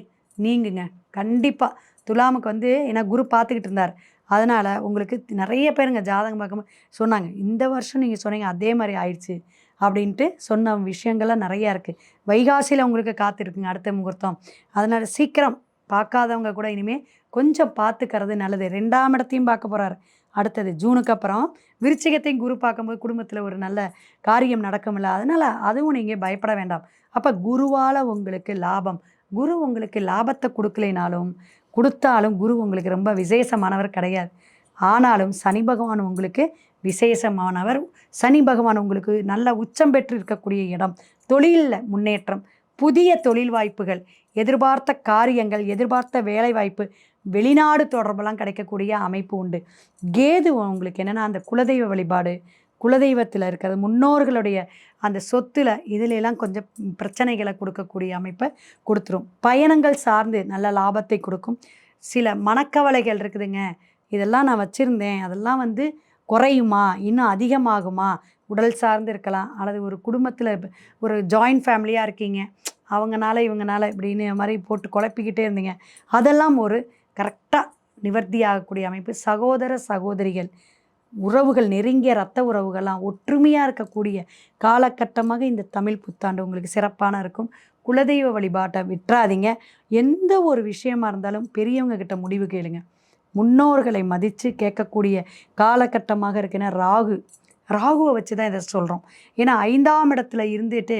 நீங்குங்க கண்டிப்பாக. துலாமுக்கு வந்து ஏன்னா குரு பார்த்துக்கிட்டு இருந்தார். அதனால் உங்களுக்கு நிறைய பேருங்க ஜாதகம் பார்க்கும்போது சொன்னாங்க, இந்த வருஷம் நீங்கள் சொன்னீங்க அதே மாதிரி ஆயிடுச்சு அப்படின்ட்டு சொன்ன விஷயங்கள்லாம் நிறையா இருக்குது. வைகாசியில் உங்களுக்கு காத்திருக்குங்க அடுத்த முகூர்த்தம். அதனால் சீக்கிரம் பார்க்காதவங்க கூட இனிமேல் கொஞ்சம் பார்த்துக்கிறது நல்லது. 2ஆம் இடத்தையும் பார்க்க போகிறாரு. அடுத்தது ஜூனுக்கு அப்புறம் விருச்சிகத்தையும் குரு பார்க்கும்போது குடும்பத்தில் ஒரு நல்ல காரியம் நடக்கும்ல. அதனால் அதுவும் நீங்கள் பயப்பட வேண்டாம். அப்போ குருவால் உங்களுக்கு லாபம். குரு உங்களுக்கு லாபத்தை கொடுக்கலைனாலும் கொடுத்தாலும் குரு உங்களுக்கு ரொம்ப விசேஷமானவர் கிடையாது. ஆனாலும் சனி பகவான் உங்களுக்கு விசேஷமானவர். சனி பகவான் உங்களுக்கு நல்ல உச்சம் பெற்று இருக்கக்கூடிய இடம். தொழிலில் முன்னேற்றம், புதிய தொழில் வாய்ப்புகள், எதிர்பார்த்த காரியங்கள், எதிர்பார்த்த வேலை வாய்ப்பு, வெளிநாடு தொடர்பெல்லாம் கிடைக்கக்கூடிய அமைப்பு உண்டு. கேது உங்களுக்கு என்னென்னா அந்த குலதெய்வ வழிபாடு, குலதெய்வத்தில் இருக்கிறது, முன்னோர்களுடைய அந்த சொத்தில் இதிலெல்லாம் கொஞ்சம் பிரச்சனைகளை கொடுக்கக்கூடிய அமைப்பை கொடுத்துரும். பயணங்கள் சார்ந்து நல்ல லாபத்தை கொடுக்கும். சில மனக்கவலைகள் இருக்குதுங்க, இதெல்லாம் நான் வச்சுருந்தேன், அதெல்லாம் வந்து குறையுமா, இன்னும் அதிகமாகுமா, உடல் சார்ந்து இருக்கலாம் அல்லது ஒரு குடும்பத்தில் ஒரு ஜாயிண்ட் ஃபேமிலியாக இருக்கீங்க, அவங்கனால இவங்கனால இப்படின்னு மாதிரி போட்டு குழப்பிக்கிட்டே இருந்தீங்க, அதெல்லாம் ஒரு கரெக்டாக நிவர்த்தி ஆகக்கூடிய அமைப்பு. சகோதர சகோதரிகள் உறவுகள், நெருங்கிய இரத்த உறவுகள்லாம் ஒற்றுமையாக இருக்கக்கூடிய காலகட்டமாக இந்த தமிழ் புத்தாண்டு உங்களுக்கு சிறப்பான இருக்கும். குலதெய்வ வழிபாட்டை விட்டுறாதீங்க. எந்த ஒரு விஷயமா இருந்தாலும் பெரியவங்க கிட்ட முடிவு கேளுங்க. முன்னோர்களை மதித்து கேட்கக்கூடிய காலகட்டமாக இருக்குன்னா ராகுவை வச்சு தான் இதை சொல்கிறோம். ஏன்னா 5ஆம் இடத்துல இருந்துட்டு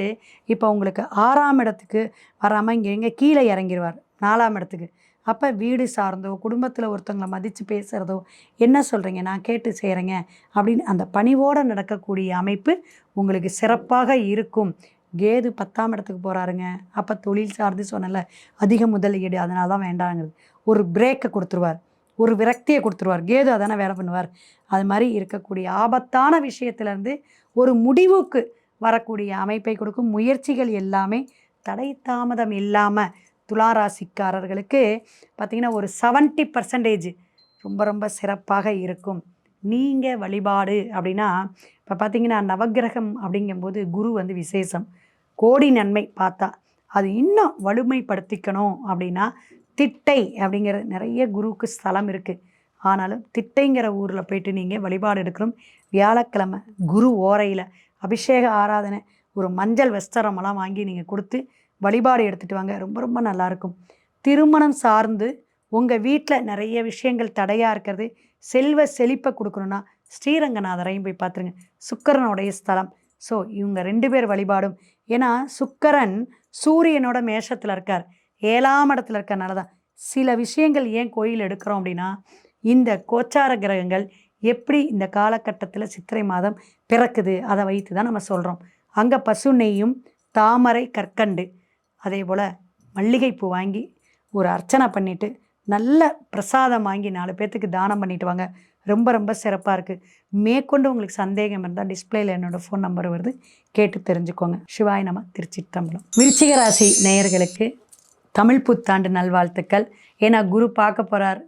இப்போ உங்களுக்கு 6ஆம் இடத்துக்கு வராமல் இங்கே கீழே இறங்கிடுவார் 4ஆம் இடத்துக்கு. அப்போ வீடு சார்ந்தோ குடும்பத்தில் ஒருத்தவங்களை மதித்து பேசுகிறதோ, என்ன சொல்கிறீங்க நான் கேட்டு செய்கிறேங்க அப்படின்னு அந்த பணிவோடு நடக்கக்கூடிய அமைப்பு உங்களுக்கு சிறப்பாக இருக்கும். கேது 10ஆம் இடத்துக்கு போகிறாருங்க. அப்போ தொழில் சார்ந்து சொன்னல அதிக முதலீடு, அதனால தான் வேண்டாங்கிறது. ஒரு பிரேக்கை கொடுத்துருவார், ஒரு விரக்தியை கொடுத்துருவார். கேது அதானே வேலை பண்ணுவார். அது மாதிரி இருக்கக்கூடிய ஆபத்தான விஷயத்துலேருந்து ஒரு முடிவுக்கு வரக்கூடிய அமைப்பை கொடுக்கும். முயற்சிகள் எல்லாமே தடை தாமதம் இல்லாமல் துளாராசிக்காரர்களுக்கு பார்த்திங்கன்னா ஒரு 70% ரொம்ப ரொம்ப சிறப்பாக இருக்கும். நீங்கள் வழிபாடு அப்படின்னா இப்போ பார்த்திங்கன்னா நவக்கிரகம் அப்படிங்கும்போது குரு வந்து விசேஷம். கோடி நன்மை பார்த்தா அது இன்னும் வலிமைப்படுத்திக்கணும் அப்படின்னா திட்டை அப்படிங்கிற நிறைய குருவுக்கு ஸ்தலம் இருக்குது. ஆனாலும் திட்டைங்கிற ஊரில் போயிட்டு நீங்கள் வழிபாடு எடுக்கணும். வியாழக்கிழமை குரு ஓரையில் அபிஷேக ஆராதனை ஒரு மஞ்சள் வஸ்திரமெல்லாம் வாங்கி நீங்கள் கொடுத்து வழிபாடு எடுத்துகிட்டு வாங்க. ரொம்ப ரொம்ப நல்லாயிருக்கும். திருமணம் சார்ந்து உங்கள் வீட்டில் நிறைய விஷயங்கள் தடையாக இருக்கிறது, செல்வ செழிப்பை கொடுக்கணுன்னா ஸ்ரீரங்கநாதரையும் போய் பார்த்துருங்க. சுக்கிரனுடைய ஸ்தலம். ஸோ இவங்க 2 பேர் வழிபாடும். ஏன்னா சுக்கிரன் சூரியனோட மேஷத்தில் இருக்கார், 7ஆம் இடத்துல இருக்கறனால தான் சில விஷயங்கள் ஏன் கோயில் எடுக்கிறோம் அப்படின்னா, இந்த கோச்சார கிரகங்கள் எப்படி இந்த காலகட்டத்தில் சித்திரை மாதம் பிறக்குது அதை வைத்து தான் நம்ம சொல்கிறோம். அங்கே பசு நெய்யும் தாமரை கற்கண்டு அதே போல் மல்லிகைப்பூ வாங்கி ஒரு அர்ச்சனை பண்ணிவிட்டு நல்ல பிரசாதம் வாங்கி 4 பேர்த்துக்கு தானம் பண்ணிட்டு வாங்க. ரொம்ப ரொம்ப சிறப்பாக இருக்குது. மேற்கொண்டு உங்களுக்கு சந்தேகம் இருந்தால் டிஸ்பிளேயில் என்னோடய ஃபோன் நம்பர் வருது, கேட்டு தெரிஞ்சுக்கோங்க. சிவாய நம. திருச்சிற்றம்பலம். விருச்சிக ராசி நேயர்களுக்கு தமிழ் புத்தாண்டு நல்வாழ்த்துக்கள். ஏன்னா குரு பார்க்க போகிறார்,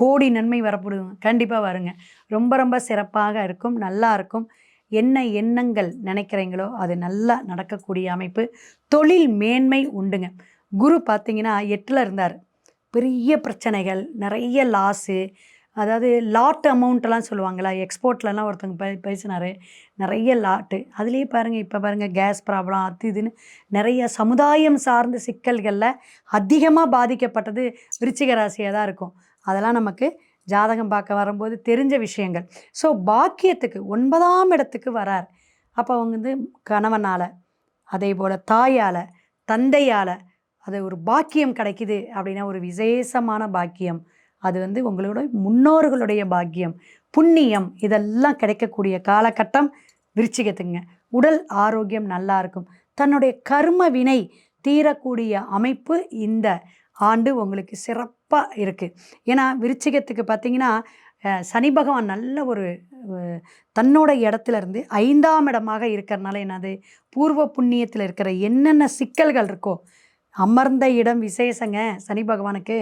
கோடி நன்மை வரப்படுங்க. கண்டிப்பாக வருங்க. ரொம்ப ரொம்ப சிறப்பாக இருக்கும், நல்லா இருக்கும். என்ன எண்ணங்கள் நினைக்கிறீங்களோ அது நல்லா நடக்கக்கூடிய அமைப்பு. தொழில் மேன்மை உண்டுங்க. குரு பார்த்திங்கன்னா 8ல் இருந்தார். பெரிய பிரச்சனைகள், நிறைய லாஸு, அதாவது லாட் அமௌண்ட்டெல்லாம் சொல்லுவாங்களா, எக்ஸ்போர்ட்லலாம் ஒருத்தவங்க பேசினார், நிறைய லாட்டு. அதுலேயே பாருங்கள், இப்போ பாருங்கள் கேஸ் ப்ராப்ளம் அது இதுன்னு நிறைய சமுதாயம் சார்ந்த சிக்கல்களில் அதிகமாக பாதிக்கப்பட்டது விருச்சிக ராசியாக தான் இருக்கும். அதெல்லாம் நமக்கு ஜாதகம் பார்க்க வரும்போது தெரிஞ்ச விஷயங்கள். ஸோ பாக்கியத்துக்கு 9ஆம் இடத்துக்கு வரார். அப்போ அவங்க வந்து கணவனால், அதே போல் தாயால், தந்தையால் அது ஒரு பாக்கியம் கிடைக்குது அப்படின்னா ஒரு விசேஷமான பாக்கியம். அது வந்து உங்களோட முன்னோர்களுடைய பாக்கியம், புண்ணியம் இதெல்லாம் கிடைக்கக்கூடிய காலகட்டம் விருச்சிகத்துக்குங்க. உடல் ஆரோக்கியம் நல்லா இருக்கும். தன்னுடைய கர்ம வினை தீரக்கூடிய அமைப்பு இந்த ஆண்டு உங்களுக்கு சிறப்பாக இருக்குது. ஏன்னா விருச்சிகத்துக்கு பார்த்திங்கன்னா சனி பகவான் நல்ல ஒரு தன்னோட இடத்துல இருந்து 5ஆம் இடமாக இருக்கிறனால என்னது, பூர்வ புண்ணியத்தில் இருக்கிற என்னென்ன சிக்கல்கள் இருக்கோ, அமர்ந்த இடம் விசேஷங்க சனி பகவானுக்கு.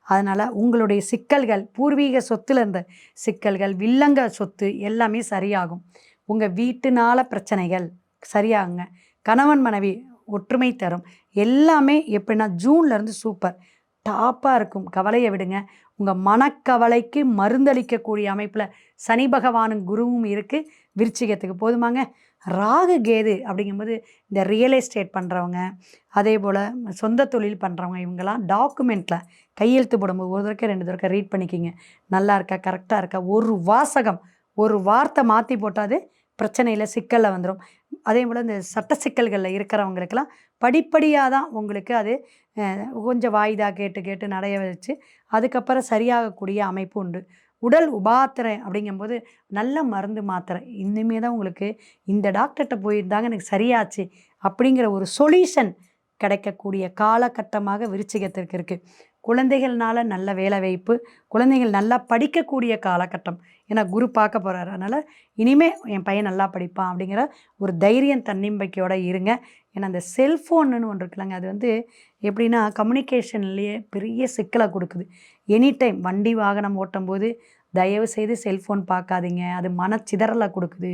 அதனால் உங்களுடைய சிக்கல்கள், பூர்வீக சொத்தில் இருந்த சிக்கல்கள், வில்லங்க சொத்து எல்லாமே சரியாகும். உங்கள் வீட்டுனால பிரச்சனைகள் சரியாகுங்க. கணவன் மனைவி ஒற்றுமை தரும். எல்லாமே எப்படின்னா ஜூன்லேருந்து சூப்பர் டாப்பாக இருக்கும். கவலையை விடுங்க. உங்கள் மனக்கவலைக்கு மருந்தளிக்கக்கூடிய அமைப்பில் சனி பகவானும் குருவும் இருக்குது விருச்சிகத்துக்கு. போதுமாங்க. ராகு கேது அப்படிங்கும்போது இந்த ரியல் எஸ்டேட் பண்ணுறவங்க, அதே போல் சொந்த தொழில் பண்ணுறவங்க, இவங்கெல்லாம் டாக்குமெண்ட்டில் கையெழுத்து போடும்போது ஒரு தடவை 2 தடவை ரீட் பண்ணிக்கிங்க. நல்லா இருக்கா, கரெக்டாக இருக்கா, ஒரு வாசகம் ஒரு வார்த்தை மாற்றி போட்டாது பிரச்சனையில் சிக்கலில் வந்துடும். அதே போல் இந்த சட்ட சிக்கல்களில் இருக்கிறவங்களுக்கெல்லாம் படிப்படியாக தான் உங்களுக்கு அது கொஞ்சம் வாய்தா கேட்டு கேட்டு நடைய வச்சு அதுக்கப்புறம் சரியாகக்கூடிய அமைப்பு உண்டு. உடல் உபாத்திரை அப்படிங்கும்போது நல்ல மருந்து மாத்திரை இன்னுமே தான் உங்களுக்கு இந்த டாக்டர்கிட்ட போயிருந்தாங்க எனக்கு சரியாச்சு அப்படிங்கிற ஒரு சொல்யூஷன் கிடைக்கக்கூடிய காலகட்டமாக விருச்சிகத்திற்கு இருக்குது. குழந்தைகள்னால நல்ல வேலை வாய்ப்பு, குழந்தைகள் நல்லா படிக்கக்கூடிய காலகட்டம். ஏன்னா குரு பார்க்க போகிறாரு. அதனால் இனிமேல் என் பையன் நல்லா படிப்பான் அப்படிங்கிற ஒரு தைரியம் தன்னம்பிக்கையோடு இருங்க. ஏன்னா அந்த செல்ஃபோன்னு ஒன்று இருக்குல்லங்க, அது வந்து எப்படின்னா கம்யூனிகேஷன்லேயே பெரிய சிக்கலை கொடுக்குது. எனி டைம் வண்டி வாகனம் ஓட்டும்போது தயவு செய்து செல்ஃபோன் பார்க்காதீங்க. அது மனச்சிதறலை கொடுக்குது,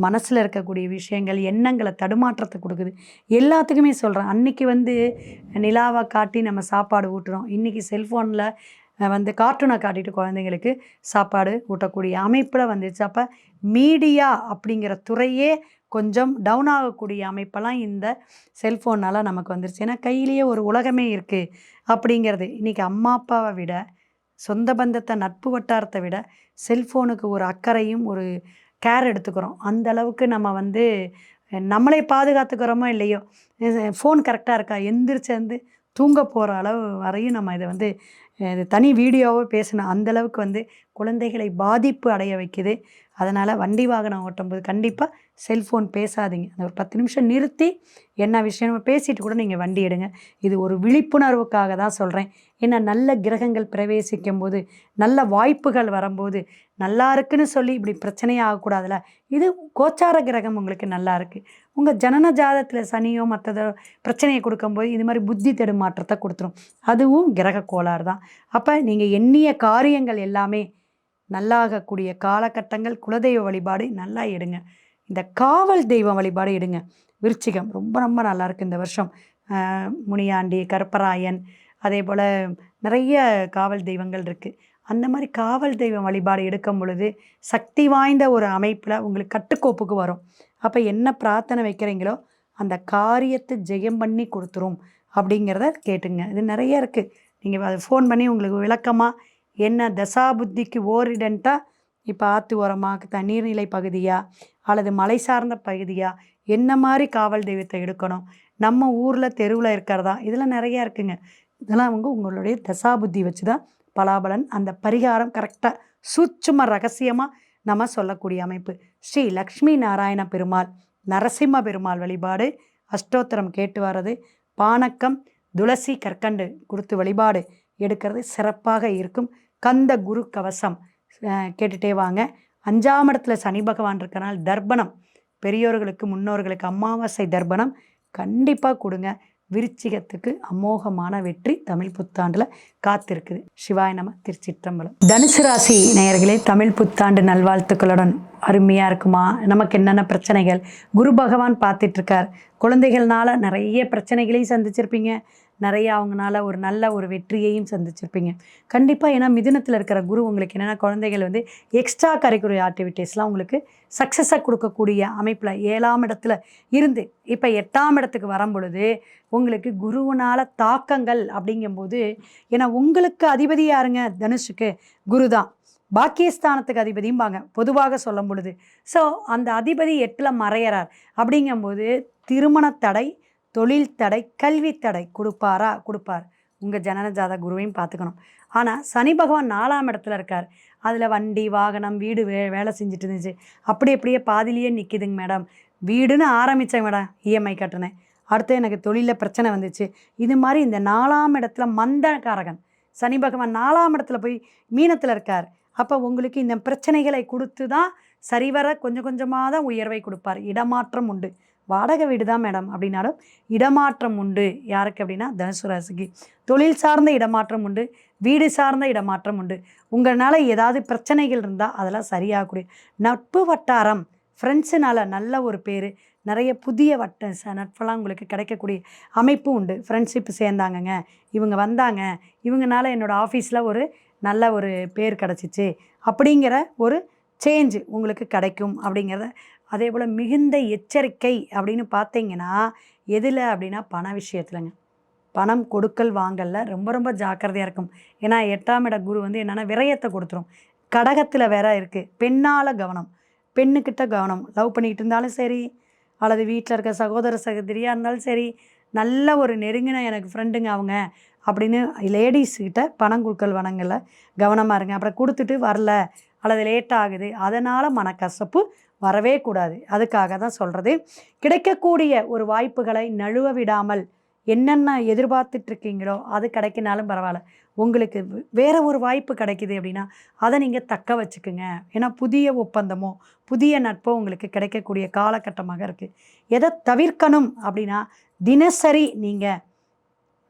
மனசில் இருக்கக்கூடிய விஷயங்கள் எண்ணங்களை தடுமாற்றத்தை கொடுக்குது. எல்லாத்துக்குமே சொல்கிறேன். அன்றைக்கி வந்து நிலாவை காட்டி நம்ம சாப்பாடு ஊட்டுறோம், இன்றைக்கி செல்ஃபோனில் வந்து கார்ட்டூனை காட்டிட்டு குழந்தைங்களுக்கு சாப்பாடு ஊட்டக்கூடிய அமைப்பில் வந்துச்சு. அப்போ மீடியா அப்படிங்கிற துறையே கொஞ்சம் டவுன் ஆகக்கூடிய அமைப்பெல்லாம் இந்த செல்ஃபோனால் நமக்கு வந்துருச்சு. ஏன்னா கையிலேயே ஒரு உலகமே இருக்குது அப்படிங்கிறது. இன்றைக்கி அம்மா அப்பாவை விட, சொந்த பந்தத்தை, நட்பு வட்டாரத்தை விட செல்ஃபோனுக்கு ஒரு அக்கறையும் ஒரு கேர் எடுத்துக்கிறோம். அந்த அளவுக்கு நம்ம வந்து நம்மளே பாதுகாத்துக்கிறோமோ இல்லையோ, ஃபோன் கரெக்டாக இருக்கா, எந்திரிச்சு வந்து தூங்க போகிற அளவு வரையும் நம்ம இதை வந்து தனி வீடியோவாக பேசணும். அந்தளவுக்கு வந்து குழந்தைகளை பாதிப்பு அடைய வைக்குது. அதனால் வண்டி வாகனம் ஓட்டும்போது கண்டிப்பாக செல்ஃபோன் பேசாதீங்க. அந்த ஒரு 10 நிமிஷம் நிறுத்தி என்ன விஷயம் நம்ம பேசிட்டு கூட நீங்கள் வண்டி எடுங்க. இது ஒரு விழிப்புணர்வுக்காக தான் சொல்கிறேன். ஏன்னா நல்ல கிரகங்கள் பிரவேசிக்கும் போது, நல்ல வாய்ப்புகள் வரும்போது, நல்லா இருக்குன்னு சொல்லி இப்படி பிரச்சனையாகக்கூடாதுல்ல. இது கோச்சார கிரகம் உங்களுக்கு நல்லா இருக்குது. உங்கள் ஜனன ஜாதத்தில் சனியோ மற்றதோ பிரச்சனையை கொடுக்கும்போது இது மாதிரி புத்தி தடுமாற்றத்தை கொடுத்துரும். அதுவும் கிரக கோளாறு தான். அப்போ நீங்கள் எண்ணிய காரியங்கள் எல்லாமே நல்லாகக்கூடிய காலகட்டங்கள். குலதெய்வ வழிபாடு நல்லா எடுங்க. இந்த காவல் தெய்வம் வழிபாடு எடுங்க. விருச்சிகம் ரொம்ப ரொம்ப நல்லாயிருக்கு இந்த வருஷம். முனியாண்டி, கருப்பராயன், அதே போல் நிறைய காவல் தெய்வங்கள் இருக்குது. அந்த மாதிரி காவல் தெய்வம் வழிபாடு எடுக்கும் பொழுது சக்தி வாய்ந்த ஒரு அமைப்பில் உங்களுக்கு கட்டுக்கோப்புக்கு வரும். அப்போ என்ன பிரார்த்தனை வைக்கிறீங்களோ அந்த காரியத்தை ஜெயம் பண்ணி கொடுத்துரும் அப்படிங்கிறத கேட்டுங்க. இது நிறைய இருக்குது. நீங்கள் அதை ஃபோன் பண்ணி உங்களுக்கு விளக்கமாக என்ன தசாபுத்திக்கு ஓரிடென்ட்டாக இப்போ ஆற்று ஓரமாக நீர்நிலை பகுதியா அல்லது மலை சார்ந்த பகுதியா என்ன மாதிரி காவல் தெய்வத்தை எடுக்கணும், நம்ம ஊரில் தெருவில் இருக்கிறதா, இதெல்லாம் நிறையா இருக்குங்க. இதெல்லாம் உங்களுடைய தசாபுத்தி வச்சு தான் பலாபலன் அந்த பரிகாரம் கரெக்டாக சூட்சும ரகசியமாக நம்ம சொல்லக்கூடிய அமைப்பு. ஸ்ரீ லக்ஷ்மி நாராயண பெருமாள், நரசிம்ம பெருமாள் வழிபாடு, அஷ்டோத்திரம் கேட்டு வர்றது, பானக்கம், துளசி கற்கண்டு கொடுத்து வழிபாடு எடுக்கிறது சிறப்பாக இருக்கும். கந்த குரு கவசம் கேட்டுகிட்டே வாங்க. 5ஆம் இடத்துல சனி பகவான் இருக்கனால தர்ப்பணம், பெரியோர்களுக்கு முன்னோர்களுக்கு அமாவாசை தர்ப்பணம் கண்டிப்பாக கொடுங்க. விருச்சிகத்துக்கு அமோகமான வெற்றி தமிழ் புத்தாண்டில் காத்திருக்குது. சிவாய நம. திருச்சிற்றம்பலம். தனுசு ராசி நேயர்களே, தமிழ் புத்தாண்டு நல்வாழ்த்துக்களுடன். அருமையாக இருக்குமா? நமக்கு என்னென்ன பிரச்சனைகள் குரு பகவான் பார்த்துட்ருக்கார். குழந்தைகள்னால நிறைய பிரச்சனைகளையும் சந்திச்சிருப்பீங்க, நிறைய அவங்களால ஒரு நல்ல ஒரு வெற்றியையும் சந்திச்சிருப்பீங்க கண்டிப்பாக. ஏன்னா மிதுனத்தில் இருக்கிற குரு உங்களுக்கு என்னென்னா குழந்தைகள் எக்ஸ்ட்ரா கரிக்குலர் ஆக்டிவிட்டீஸ்லாம் உங்களுக்கு சக்ஸஸாக கொடுக்கக்கூடிய அமைப்பில் 7ஆம் இடத்துல இருந்து இப்போ 8ஆம் இடத்துக்கு வரும் பொழுது உங்களுக்கு குருவினால் தாக்கங்கள் அப்படிங்கும்போது, ஏன்னா உங்களுக்கு அதிபதி யாருங்க? தனுஷுக்கு குரு தான். பாக்கியஸ்தானத்துக்கு அதிபதியும்பாங்க பொதுவாக சொல்லும் பொழுது. ஸோ அந்த அதிபதி 8ல் மறையிறார். அப்படிங்கும்போது திருமண தடை, தொழில் தடை, கல்வி தடை கொடுப்பார். உங்கள் ஜனன ஜாத குருவையும் பார்த்துக்கணும். ஆனால் சனி பகவான் 4ஆம் இடத்துல இருக்கார். அதில் வண்டி வாகனம் வீடு வேலை செஞ்சுட்டு இருந்துச்சு, அப்படியே பாதிலேயே நிற்கிதுங்க மேடம். வீடுன்னு ஆரம்பித்தேன் மேடம், இஎம்ஐ கட்டினேன், அடுத்து எனக்கு தொழிலில் பிரச்சனை வந்துச்சு. இது மாதிரி இந்த 4ஆம் இடத்துல மந்தகாரகன் சனி பகவான் 4ஆம் இடத்துல போய் மீனத்தில் இருக்கார். அப்போ உங்களுக்கு இந்த பிரச்சனைகளை கொடுத்து தான் சரிவர கொஞ்சம் கொஞ்சமாக தான் உயர்வை கொடுப்பார். இடமாற்றம் உண்டு. வாடகை வீடு தான் மேடம் அப்படின்னாலும் இடமாற்றம் உண்டு. யாருக்கு அப்படின்னா தனுசு ராசிக்கு. தொழில் சார்ந்த இடமாற்றம் உண்டு, வீடு சார்ந்த இடமாற்றம் உண்டு. உங்களால் ஏதாவது பிரச்சனைகள் இருந்தால் அதெல்லாம் சரியாகக்கூடிய நட்பு வட்டாரம், ஃப்ரெண்ட்ஸுனால நல்ல ஒரு பேர், நிறைய புதிய நட்பெல்லாம் உங்களுக்கு கிடைக்கக்கூடிய அமைப்பும் உண்டு. ஃப்ரெண்ட்ஷிப் சேர்ந்தாங்கங்க, இவங்க வந்தாங்க, இவங்கனால என்னோடய ஆஃபீஸில் ஒரு நல்ல ஒரு பேர் கிடச்சிச்சு அப்படிங்கிற ஒரு சேஞ்சு உங்களுக்கு கிடைக்கும் அப்படிங்கிறத. அதே போல் மிகுந்த எச்சரிக்கை அப்படின்னு பார்த்தீங்கன்னா எதில் அப்படின்னா பண விஷயத்துலங்க. பணம் கொடுக்கல் வாங்கல ரொம்ப ரொம்ப ஜாக்கிரதையாக இருக்கும். ஏன்னா 8ஆம் இட குரு என்னென்னா விரயத்தை கொடுத்துரும். கடகத்தில் வேற இருக்குது. பெண்ணால் கவனம், பெண்ணுக்கிட்ட கவனம். லவ் பண்ணிக்கிட்டு இருந்தாலும் சரி, அல்லது வீட்டில் இருக்க சகோதர சகோதரியாக இருந்தாலும் சரி, நல்ல ஒரு நெருங்கின எனக்கு ஃப்ரெண்டுங்க அவங்க அப்படின்னு லேடிஸ்கிட்ட பணம் கொடுக்கல் வனங்களில் கவனமாக இருங்க. அப்புறம் கொடுத்துட்டு வரல அல்லது லேட் ஆகுது, அதனால் மனக்கசப்பு வரவே கூடாது. அதுக்காக தான் சொல்கிறது. கிடைக்கக்கூடிய ஒரு வாய்ப்புகளை நழுவ விடாமல் என்னென்ன எதிர்பார்த்துட்ருக்கீங்களோ அது கிடைக்கினாலும் பரவாயில்ல, உங்களுக்கு வேறு ஒரு வாய்ப்பு கிடைக்கிது அப்படின்னா அதை நீங்கள் தக்க வச்சுக்குங்க. ஏன்னா புதிய ஒப்பந்தமோ புதிய நட்போ உங்களுக்கு கிடைக்கக்கூடிய காலகட்டமாக இருக்குது. எதை தவிர்க்கணும் அப்படின்னா தினசரி நீங்கள்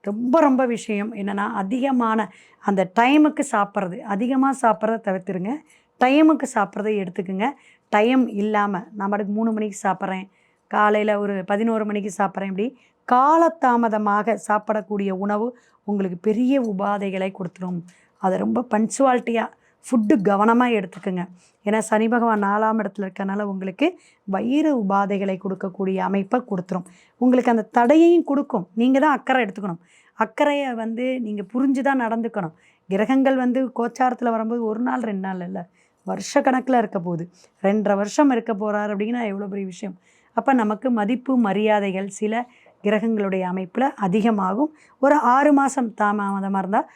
ரொம்ப ரொம்ப விஷயம் என்னென்னா அதிகமான அந்த டைமுக்கு சாப்பிட்றது, அதிகமாக சாப்பிட்றத தவிர்த்துருங்க. டைமுக்கு சாப்பிட்றதை எடுத்துக்குங்க. டைம் இல்லாமல் நான் 3 மணிக்கு சாப்பிட்றேன், காலையில் ஒரு 11 மணிக்கு சாப்பிட்றேன், இப்படி காலதாமதமாக சாப்பிடக்கூடிய உணவு உங்களுக்கு பெரிய உபாதைகளை கொடுத்துரும். அதை ரொம்ப பன்ச்சுவாலிட்டியாக ஃபுட்டு கவனமாக எடுத்துக்குங்க. ஏன்னா சனி பகவான் 4ஆம் இடத்துல இருக்கனால உங்களுக்கு வயிறு உபாதைகளை கொடுக்கக்கூடிய அமைப்பை கொடுத்துரும். உங்களுக்கு அந்த தடையையும் கொடுக்கும். நீங்கள் தான் அக்கறை எடுத்துக்கணும். அக்கறையை நீங்கள் புரிஞ்சு தான் நடந்துக்கணும். கிரகங்கள் கோச்சாரத்தில் வரும்போது 1 நாள் 2 நாள் இல்லை, வருஷ கணக்கில் இருக்க போகுது. 2.5 வருஷம் இருக்க போகிறார் அப்படின்னா எவ்வளோ பெரிய விஷயம். அப்போ நமக்கு மதிப்பு மரியாதைகள் சில கிரகங்களுடைய அமைப்பில் அதிகமாகும். ஒரு 6 மாதம் தாமதமாக இருந்தால்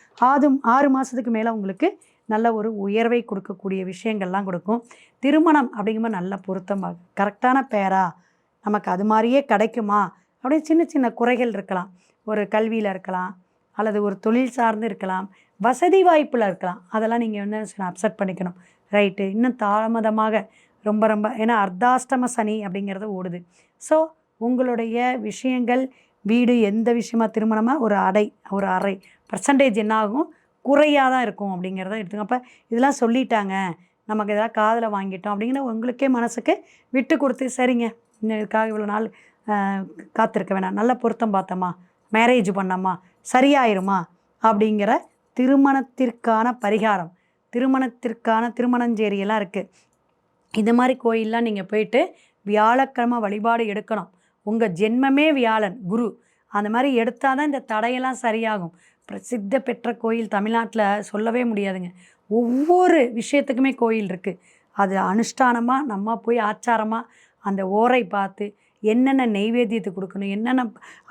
6 மாதத்துக்கு மேலே உங்களுக்கு நல்ல ஒரு உயர்வை கொடுக்கக்கூடிய விஷயங்கள்லாம் கொடுக்கும். திருமணம் அப்படிங்கும்போது நல்ல பொருத்தமாக கரெக்டான பேரா நமக்கு அது மாதிரியே கிடைக்குமா அப்படின்னு சின்ன சின்ன குறைகள் இருக்கலாம். ஒரு கல்வியில் இருக்கலாம், அல்லது ஒரு தொழில் சார்ந்து இருக்கலாம், வசதி வாய்ப்பில் இருக்கலாம். அதெல்லாம் நீங்கள் அப்செட் பண்ணிக்கணும். ரைட்டு, இன்னும் தாமதமாக ரொம்ப ரொம்ப ஏன்னா அர்த்தாஷ்டம சனி அப்படிங்கிறத ஓடுது. ஸோ உங்களுடைய விஷயங்கள் வீடு எந்த விஷயமா திருமணமாக ஒரு அரை பர்சன்டேஜ் என்ன ஆகும், குறையாக தான் இருக்கும் அப்படிங்கிறத எடுத்துங்க. அப்போ இதெல்லாம் சொல்லிட்டாங்க, நமக்கு எதாவது காதில் வாங்கிட்டோம் அப்படிங்கிற உங்களுக்கே மனசுக்கு விட்டு கொடுத்து சரிங்க, இதுக்காக இவ்வளோ நாள் காத்திருக்க வேணாம், நல்ல பொருத்தம் பார்த்தோமா, மேரேஜ் பண்ணோமா, சரியாயிருமா அப்படிங்கிற திருமணத்திற்கான பரிகாரம், திருமணஞ்சேரியெல்லாம் இருக்குது. இந்த மாதிரி கோயிலெலாம் நீங்கள் போயிட்டு வியாழக்கிழமை வழிபாடு எடுக்கணும். உங்கள் ஜென்மமே வியாழன் குரு, அந்த மாதிரி எடுத்தால் தான் இந்த தடையெல்லாம் சரியாகும். பிரசித்த பெற்ற கோயில் தமிழ்நாட்டில் சொல்லவே முடியாதுங்க. ஒவ்வொரு விஷயத்துக்குமே கோயில் இருக்குது. அது அனுஷ்டானமாக நம்ம போய் ஆச்சாரமாக அந்த ஓரை பார்த்து என்னென்ன நெய்வேத்தியத்துக்கு கொடுக்கணும், என்னென்ன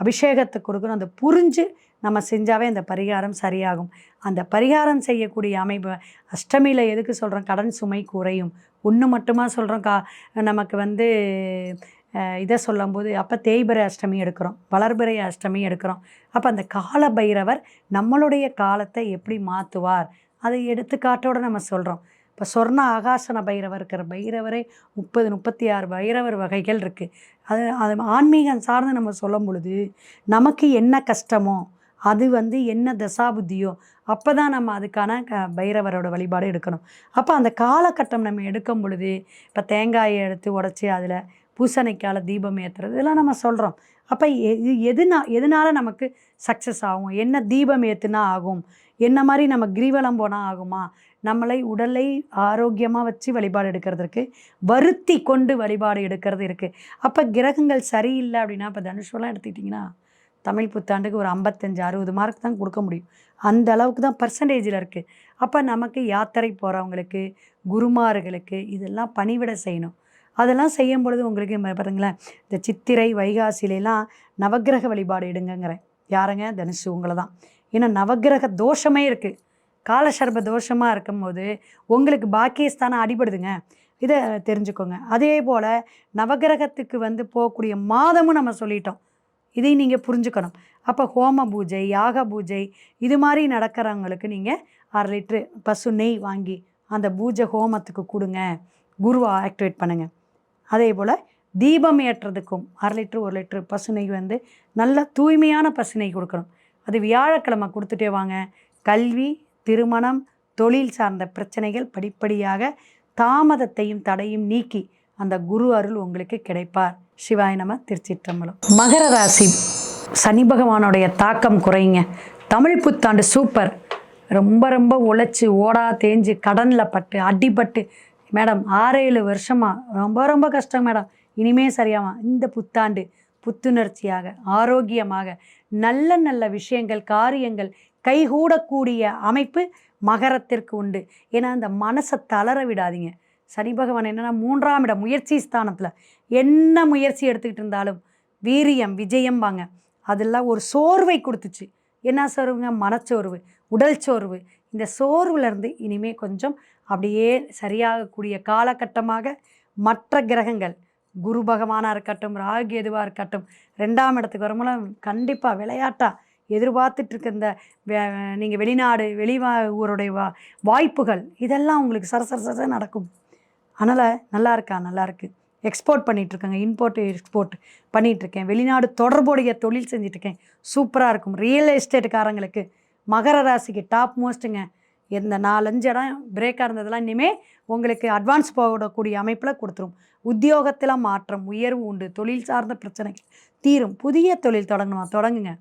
அபிஷேகத்துக்கு கொடுக்கணும், அதை புரிஞ்சு நம்ம செஞ்சாவே அந்த பரிகாரம் சரியாகும். அந்த பரிகாரம் செய்யக்கூடிய அமைப்பு அஷ்டமியில் எதுக்கு சொல்கிறோம், கடன் சுமை குறையும். ஒன்று மட்டுமா சொல்கிறோம், நமக்கு இதை சொல்லும்போது அப்போ தேய்பிறை அஷ்டமி எடுக்கிறோம், வளர்பிறை அஷ்டமி எடுக்கிறோம். அப்போ அந்த கால பைரவர் நம்மளுடைய காலத்தை எப்படி மாற்றுவார், அதை எடுத்துக்காட்டோடு நம்ம சொல்கிறோம். இப்போ சொர்ண ஆகாசன பைரவர் இருக்கிற பைரவரே 36 பைரவர் வகைகள் இருக்குது. அது ஆன்மீகம் சார்ந்து நம்ம சொல்லும் பொழுது நமக்கு என்ன கஷ்டமோ அது என்ன தசாபுத்தியோ அப்போ தான் நம்ம அதுக்கான பைரவரோட வழிபாடு எடுக்கணும். அப்போ அந்த காலகட்டம் நம்ம எடுக்கும் பொழுது இப்போ தேங்காயை எடுத்து உடச்சி அதில் பூசணிக்கால தீபம் ஏற்றுறது இதெல்லாம் நம்ம சொல்கிறோம். அப்போ எதனால நமக்கு சக்ஸஸ் ஆகும், என்ன தீபம் ஏற்றுனா ஆகும், என்ன மாதிரி நம்ம கிரிவலம் போனால் ஆகுமா, நம்மளை உடலை ஆரோக்கியமாக வச்சு வழிபாடு எடுக்கிறதுக்கு வருத்தி கொண்டு வழிபாடு எடுக்கிறது இருக்குது. அப்போ கிரகங்கள் சரியில்லை அப்படின்னா, இப்போ தனுஷெல்லாம் எடுத்துக்கிட்டிங்கன்னா தமிழ் புத்தாண்டுக்கு ஒரு 55-60 மார்க் தான் கொடுக்க முடியும். அந்த அளவுக்கு தான் பர்சன்டேஜில் இருக்குது. அப்போ நமக்கு யாத்திரை போகிறவங்களுக்கு, குருமார்களுக்கு இதெல்லாம் பணிவிட செய்யணும். அதெல்லாம் செய்யும் பொழுது உங்களுக்கு பாருங்களேன், இந்த சித்திரை வைகாசிலாம் நவக்கிரக வழிபாடு எடுங்கிறேன். யாருங்க, தனுசு உங்களை தான். ஏன்னா நவக்கிரக தோஷமே இருக்குது. காலசர்ப தோஷமாக இருக்கும்போது உங்களுக்கு பாக்கியஸ்தானம் அடிபடுதுங்க, இதை தெரிஞ்சுக்கோங்க. அதே போல் நவக்கிரகத்துக்கு போகக்கூடிய மாதமும் நம்ம சொல்லிட்டோம், இதை நீங்கள் புரிஞ்சுக்கணும். அப்போ ஹோம பூஜை, யாக பூஜை இது மாதிரி நடக்கிறவங்களுக்கு நீங்கள் 1/2 லிட்ரு பசு நெய் வாங்கி அந்த பூஜை ஹோமத்துக்கு கொடுங்க, குருவை ஆக்டிவேட் பண்ணுங்கள். அதே போல் தீபம் ஏற்றுறதுக்கும் 1/2 லிட்ரு 1 லிட்ரு பசு நெய் நல்ல தூய்மையான பசு நெய் கொடுக்கணும். அது வியாழக்கிழமை கொடுத்துட்டே வாங்க. கல்வி, திருமணம், தொழில் சார்ந்த பிரச்சனைகள் படிப்படியாக தாமதத்தையும் தடையும் நீக்கி அந்த குரு அருள் உங்களுக்கு கிடைப்பார். சிவாய நம. திருச்சிற்றம்பலம். மகர ராசி சனி பகவானுடைய தாக்கம் குறைங்க. தமிழ் புத்தாண்டு சூப்பர். ரொம்ப ரொம்ப உழைச்சி ஓடா தேஞ்சு கடனில் பட்டு அடிபட்டு மேடம் 6-7 வருஷமாக ரொம்ப ரொம்ப கஷ்டம் மேடம், இனிமே சரியாமா. இந்த புத்தாண்டு புத்துணர்ச்சியாக ஆரோக்கியமாக நல்ல நல்ல விஷயங்கள் காரியங்கள் கைகூடக்கூடிய அமைப்பு மகரத்திற்கு உண்டு. ஏன்னா அந்த மனசை தளர விடாதீங்க. சனி பகவான் என்னென்னா 3ஆம் இடம் முயற்சி ஸ்தானத்தில் என்ன முயற்சி எடுத்துக்கிட்டு இருந்தாலும் வீரியம் விஜயம் வாங்க, அதெல்லாம் ஒரு சோர்வை கொடுத்துச்சு. என்ன சோர்வுங்க, மனச்சோர்வு, உடல் சோர்வு. இந்த சோர்வுலேருந்து இனிமேல் கொஞ்சம் அப்படியே சரியாகக்கூடிய காலகட்டமாக மற்ற கிரகங்கள் குரு பகவானாக இருக்கட்டும், ராகு எதுவாக இருக்கட்டும் 2ஆம் இடத்துக்கு வரும்போது கண்டிப்பாக விளையாட்டாக எதிர்பார்த்துட்ருக்க இந்த நீங்கள் வெளிநாடு ஊருடைய வாய்ப்புகள் இதெல்லாம் உங்களுக்கு சரசரசர நடக்கும். அதனால் நல்லா இருக்கு. எக்ஸ்போர்ட் பண்ணிகிட்ருக்கேங்க, இம்போர்ட் எக்ஸ்போர்ட் பண்ணிகிட்ருக்கேன், வெளிநாடு தொடர்புடைய தொழில் செஞ்சிட்ருக்கேன், சூப்பராக இருக்கும். ரியல் எஸ்டேட்டுக்காரங்களுக்கு மகர ராசிக்கு டாப் மோஸ்ட்டுங்க. இந்த 4-5 இடம் பிரேக்காக இருந்ததெல்லாம் இனிமேல் உங்களுக்கு அட்வான்ஸ் போகக்கூடிய அமைப்பில் கொடுத்துரும். உத்தியோகத்தில் மாற்றம் உயர்வு உண்டு. தொழில் சார்ந்த பிரச்சனைகள் தீரும். புதிய தொழில் தொடங்குங்க.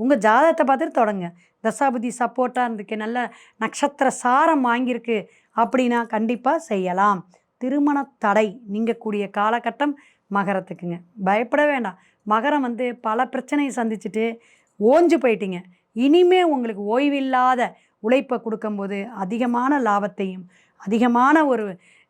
உங்கள் ஜாதகத்தை பார்த்துட்டு தொடங்குங்க. தசாபதி சப்போர்ட்டாக இருந்துக்கு, நல்ல நட்சத்திர சாரம் வாங்கியிருக்கு அப்படின்னா கண்டிப்பாக செய்யலாம். திருமண தடை நீங்கக்கூடிய காலகட்டம் மகரத்துக்குங்க. பயப்பட வேண்டாம். மகரம் பல பிரச்சனையை சந்திச்சுட்டு ஓஞ்சு போயிட்டீங்க. இனிமே உங்களுக்கு ஓய்வில்லாத உழைப்பை கொடுக்கும்போது அதிகமான லாபத்தையும் அதிகமான ஒரு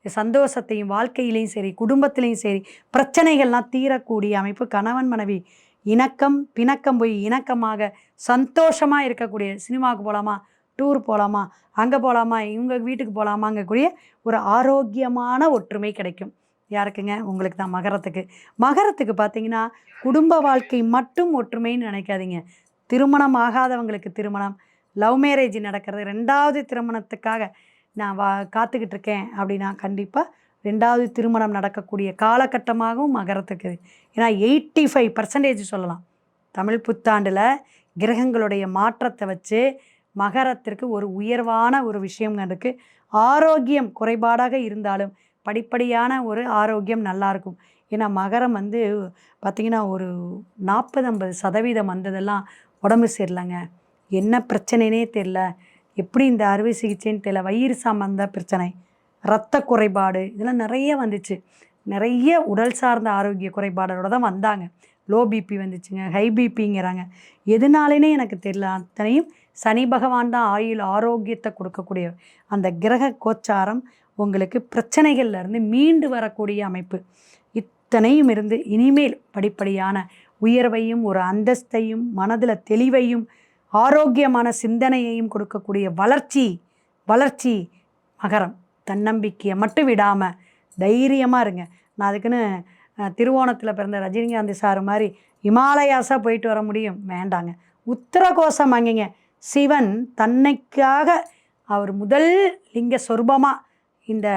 சந்தோஷத்தையும் வாழ்க்கையிலையும் சரி குடும்பத்திலையும் சரி பிரச்சனைகள்லாம் தீரக்கூடிய அமைப்பு. கணவன் மனைவி இணக்கம் பிணக்கம் போய் இணக்கமாக சந்தோஷமாக இருக்கக்கூடிய, சினிமாவுக்கு போகலாமா, டூர் போகலாமா, அங்கே போகலாமா, இவங்க வீட்டுக்கு போகலாமாங்கக்கூடிய ஒரு ஆரோக்கியமான ஒற்றுமை கிடைக்கும். யாருக்குங்க, உங்களுக்கு தான். மகரத்துக்கு பார்த்தீங்கன்னா குடும்ப வாழ்க்கை மட்டும் ஒற்றுமைன்னு நினைக்காதீங்க. திருமணம் ஆகாதவங்களுக்கு திருமணம், லவ் மேரேஜ் நடக்கிறது, 2வது திருமணத்துக்காக நான் காத்துக்கிட்டு இருக்கேன் அப்படின்னா கண்டிப்பாக 2வது திருமணம் நடக்கக்கூடிய காலகட்டமாகவும் மகரத்துக்கு. ஏன்னா 85% சொல்லலாம். தமிழ் புத்தாண்டில் கிரகங்களுடைய மாற்றத்தை வச்சு மகரத்திற்கு ஒரு உயர்வான ஒரு விஷயம் இருக்குது. ஆரோக்கியம் குறைபாடாக இருந்தாலும் படிப்படியான ஒரு ஆரோக்கியம் நல்லாயிருக்கும். ஏன்னா மகரம் வந்து பார்த்திங்கன்னா ஒரு 40-50% வந்ததெல்லாம் உடம்பு சரியில்லைங்க, என்ன பிரச்சனைனே தெரில, எப்படி இந்த அறுவை சிகிச்சைன்னு தெரியல, வயிறு சம்பந்த பிரச்சனை, இரத்த குறைபாடு, இதெல்லாம் நிறைய வந்துச்சு. நிறைய உடல் சார்ந்த ஆரோக்கிய குறைபாடோட தான் வந்தாங்க. லோ பிபி வந்துச்சுங்க, ஹை பிபிங்கிறாங்க. எதுனாலேனே எனக்கு தெரியல. அத்தனையும் சனி பகவான் தான் ஆயுள் ஆரோக்கியத்தை கொடுக்கக்கூடிய அந்த கிரக கோச்சாரம் உங்களுக்கு பிரச்சனைகள்லேருந்து மீண்டு வரக்கூடிய அமைப்பு. இத்தனையும் இருந்து இனிமேல் படிப்படியான உயர்வையும் ஒரு அந்தஸ்தையும் மனதில் தெளிவையும் ஆரோக்கியமான சிந்தனையையும் கொடுக்கக்கூடிய வளர்ச்சி மகரம். தன்னம்பிக்கையை மட்டும் விடாமல் தைரியமாக இருங்க. நான் அதுக்குன்னு திருவோணத்தில் பிறந்த ரஜினிகாந்த் சார் மாதிரி இமாலயாஸாக போயிட்டு வர முடியும் வேண்டாங்க. உத்தரகோசம் அங்கேங்க சிவன் தன்னைக்காக அவர் முதல் லிங்க சொரூபமாக இந்த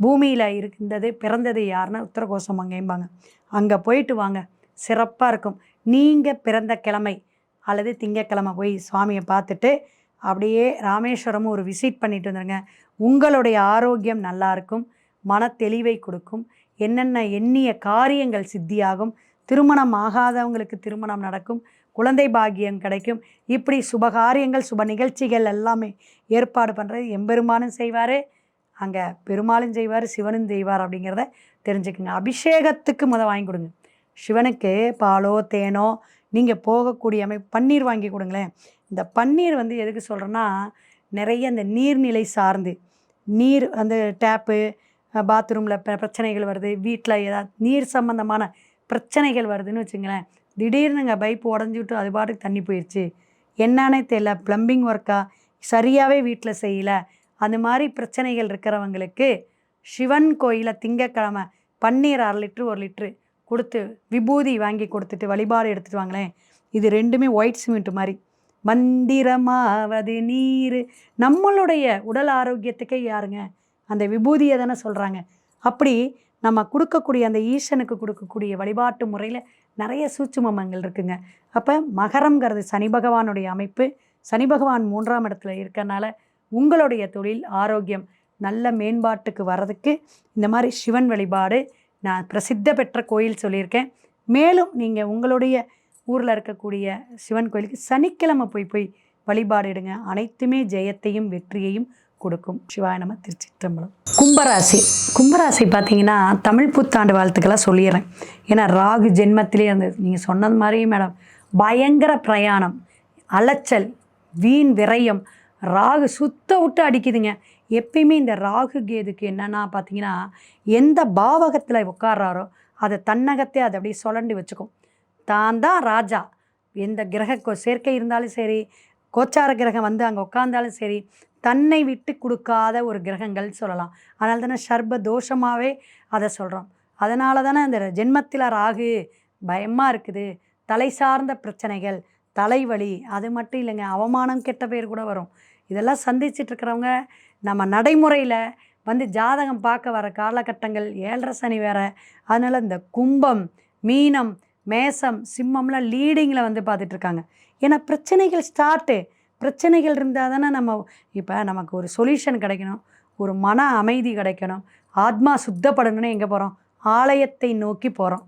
பூமியில் பிறந்தது யாருன்னா உத்தரகோசம் அங்கேம்பாங்க. அங்கே போயிட்டு வாங்க, சிறப்பாக இருக்கும். நீங்கள் பிறந்த கிழமை அல்லது திங்கக்கிழமை போய் சுவாமியை பார்த்துட்டு அப்படியே ராமேஸ்வரமும் ஒரு விசிட் பண்ணிட்டு வந்துடுங்க. உங்களுடைய ஆரோக்கியம் நல்லாயிருக்கும், மன தெளிவை கொடுக்கும், என்னென்ன எண்ணிய காரியங்கள் சித்தியாகும், திருமணம் ஆகாதவங்களுக்கு திருமணம் நடக்கும், குழந்தை பாக்கியம் கிடைக்கும். இப்படி சுபகாரியங்கள் சுப நிகழ்ச்சிகள் எல்லாமே ஏற்பாடு பண்ணுறது எம்பெருமானும் செய்வார், அங்கே பெருமாளும் செய்வார், சிவனும் செய்வார் அப்படிங்கிறத தெரிஞ்சுக்குங்க. அபிஷேகத்துக்கு வாங்கி கொடுங்க. சிவனுக்கு பாலோ தேனோ நீங்கள் போகக்கூடிய பன்னீர் வாங்கி கொடுங்களேன். இந்த பன்னீர் வந்து எதுக்கு சொல்கிறேன்னா, நிறைய அந்த நீர்நிலை சார்ந்து நீர் அந்த டேப்பு பாத்ரூமில் பிரச்சனைகள் வருது, வீட்டில் ஏதாவது நீர் சம்மந்தமான பிரச்சனைகள் வருதுன்னு வச்சுங்களேன், திடீர்னுங்க பைப்பு உடஞ்சிவிட்டு அது பாட்டுக்கு தண்ணி போயிடுச்சு, என்னன்னே தெரியல, ப்ளம்பிங் ஒர்க்காக சரியாகவே வீட்டில் செய்யலை, அந்த மாதிரி பிரச்சனைகள் இருக்கிறவங்களுக்கு சிவன் கோயிலில் திங்கக்கிழமை பன்னீர் 1/2 லிட்ரு 1 லிட்ரு கொடுத்து விபூதி வாங்கி கொடுத்துட்டு வழிபாடு எடுத்துகிட்டு வாங்களேன். இது ரெண்டுமே ஒயிட் சிமெண்ட் மாதிரி மந்திரமாவது நீர். நம்மளுடைய உடல் ஆரோக்கியத்துக்கே யாருங்க அந்த விபூதியை தானே சொல்கிறாங்க. அப்படி நம்ம கொடுக்கக்கூடிய அந்த ஈசனுக்கு கொடுக்கக்கூடிய வழிபாட்டு முறையில் நிறைய சூட்சுமங்கள் இருக்குங்க. அப்போ மகரம்ங்கிறது சனி பகவானுடைய அமைப்பு. சனி பகவான் 3ஆம் இடத்துல இருக்கறனால உங்களுடைய தொழில் ஆரோக்கியம் நல்ல மேம்பாட்டுக்கு வர்றதுக்கு இந்த மாதிரி சிவன் வழிபாடு நான் பிரசித்த பெற்ற கோயில் சொல்லியிருக்கேன். மேலும் நீங்கள் உங்களுடைய ஊரில் இருக்கக்கூடிய சிவன் கோயிலுக்கு சனிக்கிழமை போய் வழிபாடு எடுங்க. அனைத்துமே ஜெயத்தையும் வெற்றியையும் கொடுக்கும். சிவாய நம. திருச்சிற்றம்பலம். கும்பராசி பார்த்தீங்கன்னா தமிழ் புத்தாண்டு வாழ்த்துக்கெல்லாம் சொல்லிடுறேன். ஏன்னா ராகு ஜென்மத்திலே இருந்தது. நீங்கள் சொன்னது மாதிரி மேடம் பயங்கர பிரயாணம், அலைச்சல், வீண் விரயம், ராகு சுத்த விட்டு அடிக்குதுங்க. எப்பயுமே இந்த ராகு கேதுக்கு என்னென்னா பார்த்தீங்கன்னா, எந்த பாவகத்தில் உட்கார்றாரோ அதை தன்னகத்தை அதை அப்படியே சுழண்டு வச்சுக்கும். தான் ராஜா. எந்த கிரக சேர்க்கை இருந்தாலும் சரி, கோச்சார கிரகம் வந்து அங்கே உட்கார்ந்தாலும் சரி, தன்னை விட்டு கொடுக்காத ஒரு கிரகங்கள் சொல்லலாம். அதனால தானே சர்ப தோஷமாகவே அதை சொல்கிறோம். அதனால தானே அந்த ஜென்மத்தில் ராகு பயமாக இருக்குது. தலை சார்ந்த பிரச்சனைகள், தலைவலி, அது மட்டும் இல்லைங்க, அவமானம், கெட்ட பேர் கூட வரும். இதெல்லாம் சந்திச்சிட்ருக்கிறவங்க நம்ம நடைமுறையில் வந்து ஜாதகம் பார்க்க வர காலகட்டங்கள் 7.5 சனி வேறு. அதனால் இந்த கும்பம், மீனம், மேசம், சிம்மம்லாம் லீடிங்கில் வந்து பார்த்துட்ருக்காங்க. ஏன்னா பிரச்சனைகள் பிரச்சனைகள் இருந்தால் தானே இப்போ நமக்கு ஒரு சொல்யூஷன் கிடைக்கணும், ஒரு மன அமைதி கிடைக்கணும், ஆத்மா சுத்தப்படணும்னு எங்கே போகிறோம்? ஆலயத்தை நோக்கி போகிறோம்.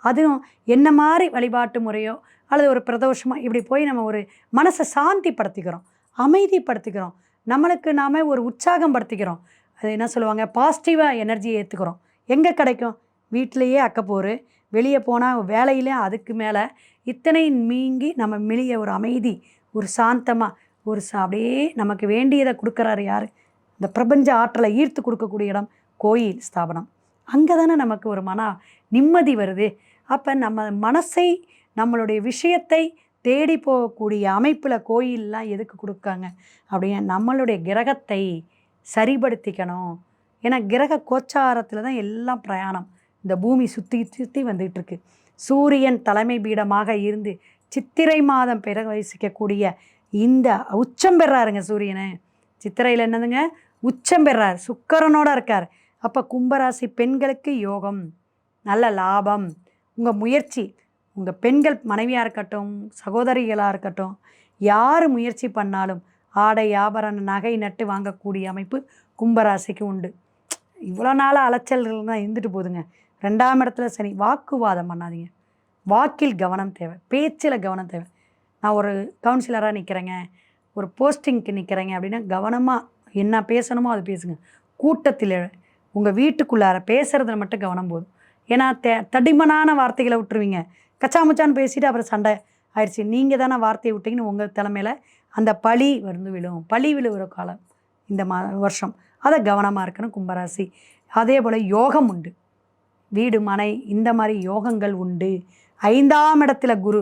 அதுவும் என்ன மாதிரி வழிபாட்டு முறையோ அல்லது ஒரு பிரதோஷமாக இப்படி போய் நம்ம ஒரு மனசை சாந்திப்படுத்திக்கிறோம், அமைதிப்படுத்திக்கிறோம், நம்மளுக்கு நாம் ஒரு உற்சாகம் படுத்திக்கிறோம். அது என்ன சொல்லுவாங்க, பாசிட்டிவாக எனர்ஜியை ஏற்றுக்கிறோம். எங்கே கிடைக்கும்? வீட்டிலையே அக்கப்போர், வெளியே போனால் வேலையிலே, அதுக்கு மேலே இத்தனை மீங்கி நம்ம வெளியே ஒரு அமைதி, ஒரு சாந்தமாக அப்படியே நமக்கு வேண்டியதை கொடுக்குறாரு யார்? இந்த பிரபஞ்ச ஆற்றலை ஈர்த்து கொடுக்கக்கூடிய இடம் கோயில் ஸ்தாபனம். அங்கே தானே நமக்கு ஒரு மன நிம்மதி வருது. அப்போ நம்ம மனசை, நம்மளுடைய விஷயத்தை தேடி போகக்கூடிய அமைப்பில் கோயிலெலாம் எதுக்கு கொடுக்காங்க அப்படின்னு நம்மளுடைய கிரகத்தை சரிபடுத்திக்கணும். ஏன்னா கிரக கோச்சாரத்தில் தான் எல்லாம் பிரயாணம். இந்த பூமி சுற்றி வந்துகிட்ருக்கு. சூரியன் தலைமை பீடமாக இருந்து சித்திரை மாதம் பிரவேசிக்கக்கூடிய இந்த உச்சம் பெறாருங்க சூரியனை. சித்திரையில் என்னதுங்க உச்சம் பெறார், சுக்கிரனோட இருக்கார். அப்போ கும்பராசி பெண்களுக்கு யோகம், நல்ல லாபம். உங்கள் முயற்சி, உங்கள் பெண்கள் மனைவியாக இருக்கட்டும், சகோதரிகளாக இருக்கட்டும், யார் முயற்சி பண்ணாலும் ஆடை ஆபரண நகை நட்டு வாங்கக்கூடிய அமைப்பு கும்பராசிக்கு உண்டு. இவ்வளோ நாள் அலைச்சல்கள் தான் இருந்துட்டு போதுங்க. 2ஆம் இடத்துல சனி. வாக்குவாதம் பண்ணாதீங்க, வாக்கில் கவனம் தேவை, பேச்சில் கவனம் தேவை. நான் ஒரு கவுன்சிலராக நிற்கிறேங்க, ஒரு போஸ்டிங்க்கு நிற்கிறேங்க அப்படின்னா கவனமாக என்ன பேசணுமோ அது பேசுங்க. கூட்டத்தில் உங்கள் வீட்டுக்குள்ளார பேசுகிறதுல மட்டும் கவனம் போதும். ஏன்னா தடிமனான வார்த்தைகளை விட்டுருவீங்க, கச்சாமுச்சான்னு பேசிட்டு அப்புறம் சண்டை ஆயிடுச்சு. நீங்கள் தானே வார்த்தையை விட்டீங்கன்னு உங்கள் தலைமையில் அந்த பழி வந்து விழும். பழி விழுகிற காலம் இந்த வருஷம். அதை கவனமாக இருக்கணும் கும்பராசி. அதே போல் யோகம் உண்டு, வீடு மனை இந்த மாதிரி யோகங்கள் உண்டு. 5ஆம் இடத்துல குரு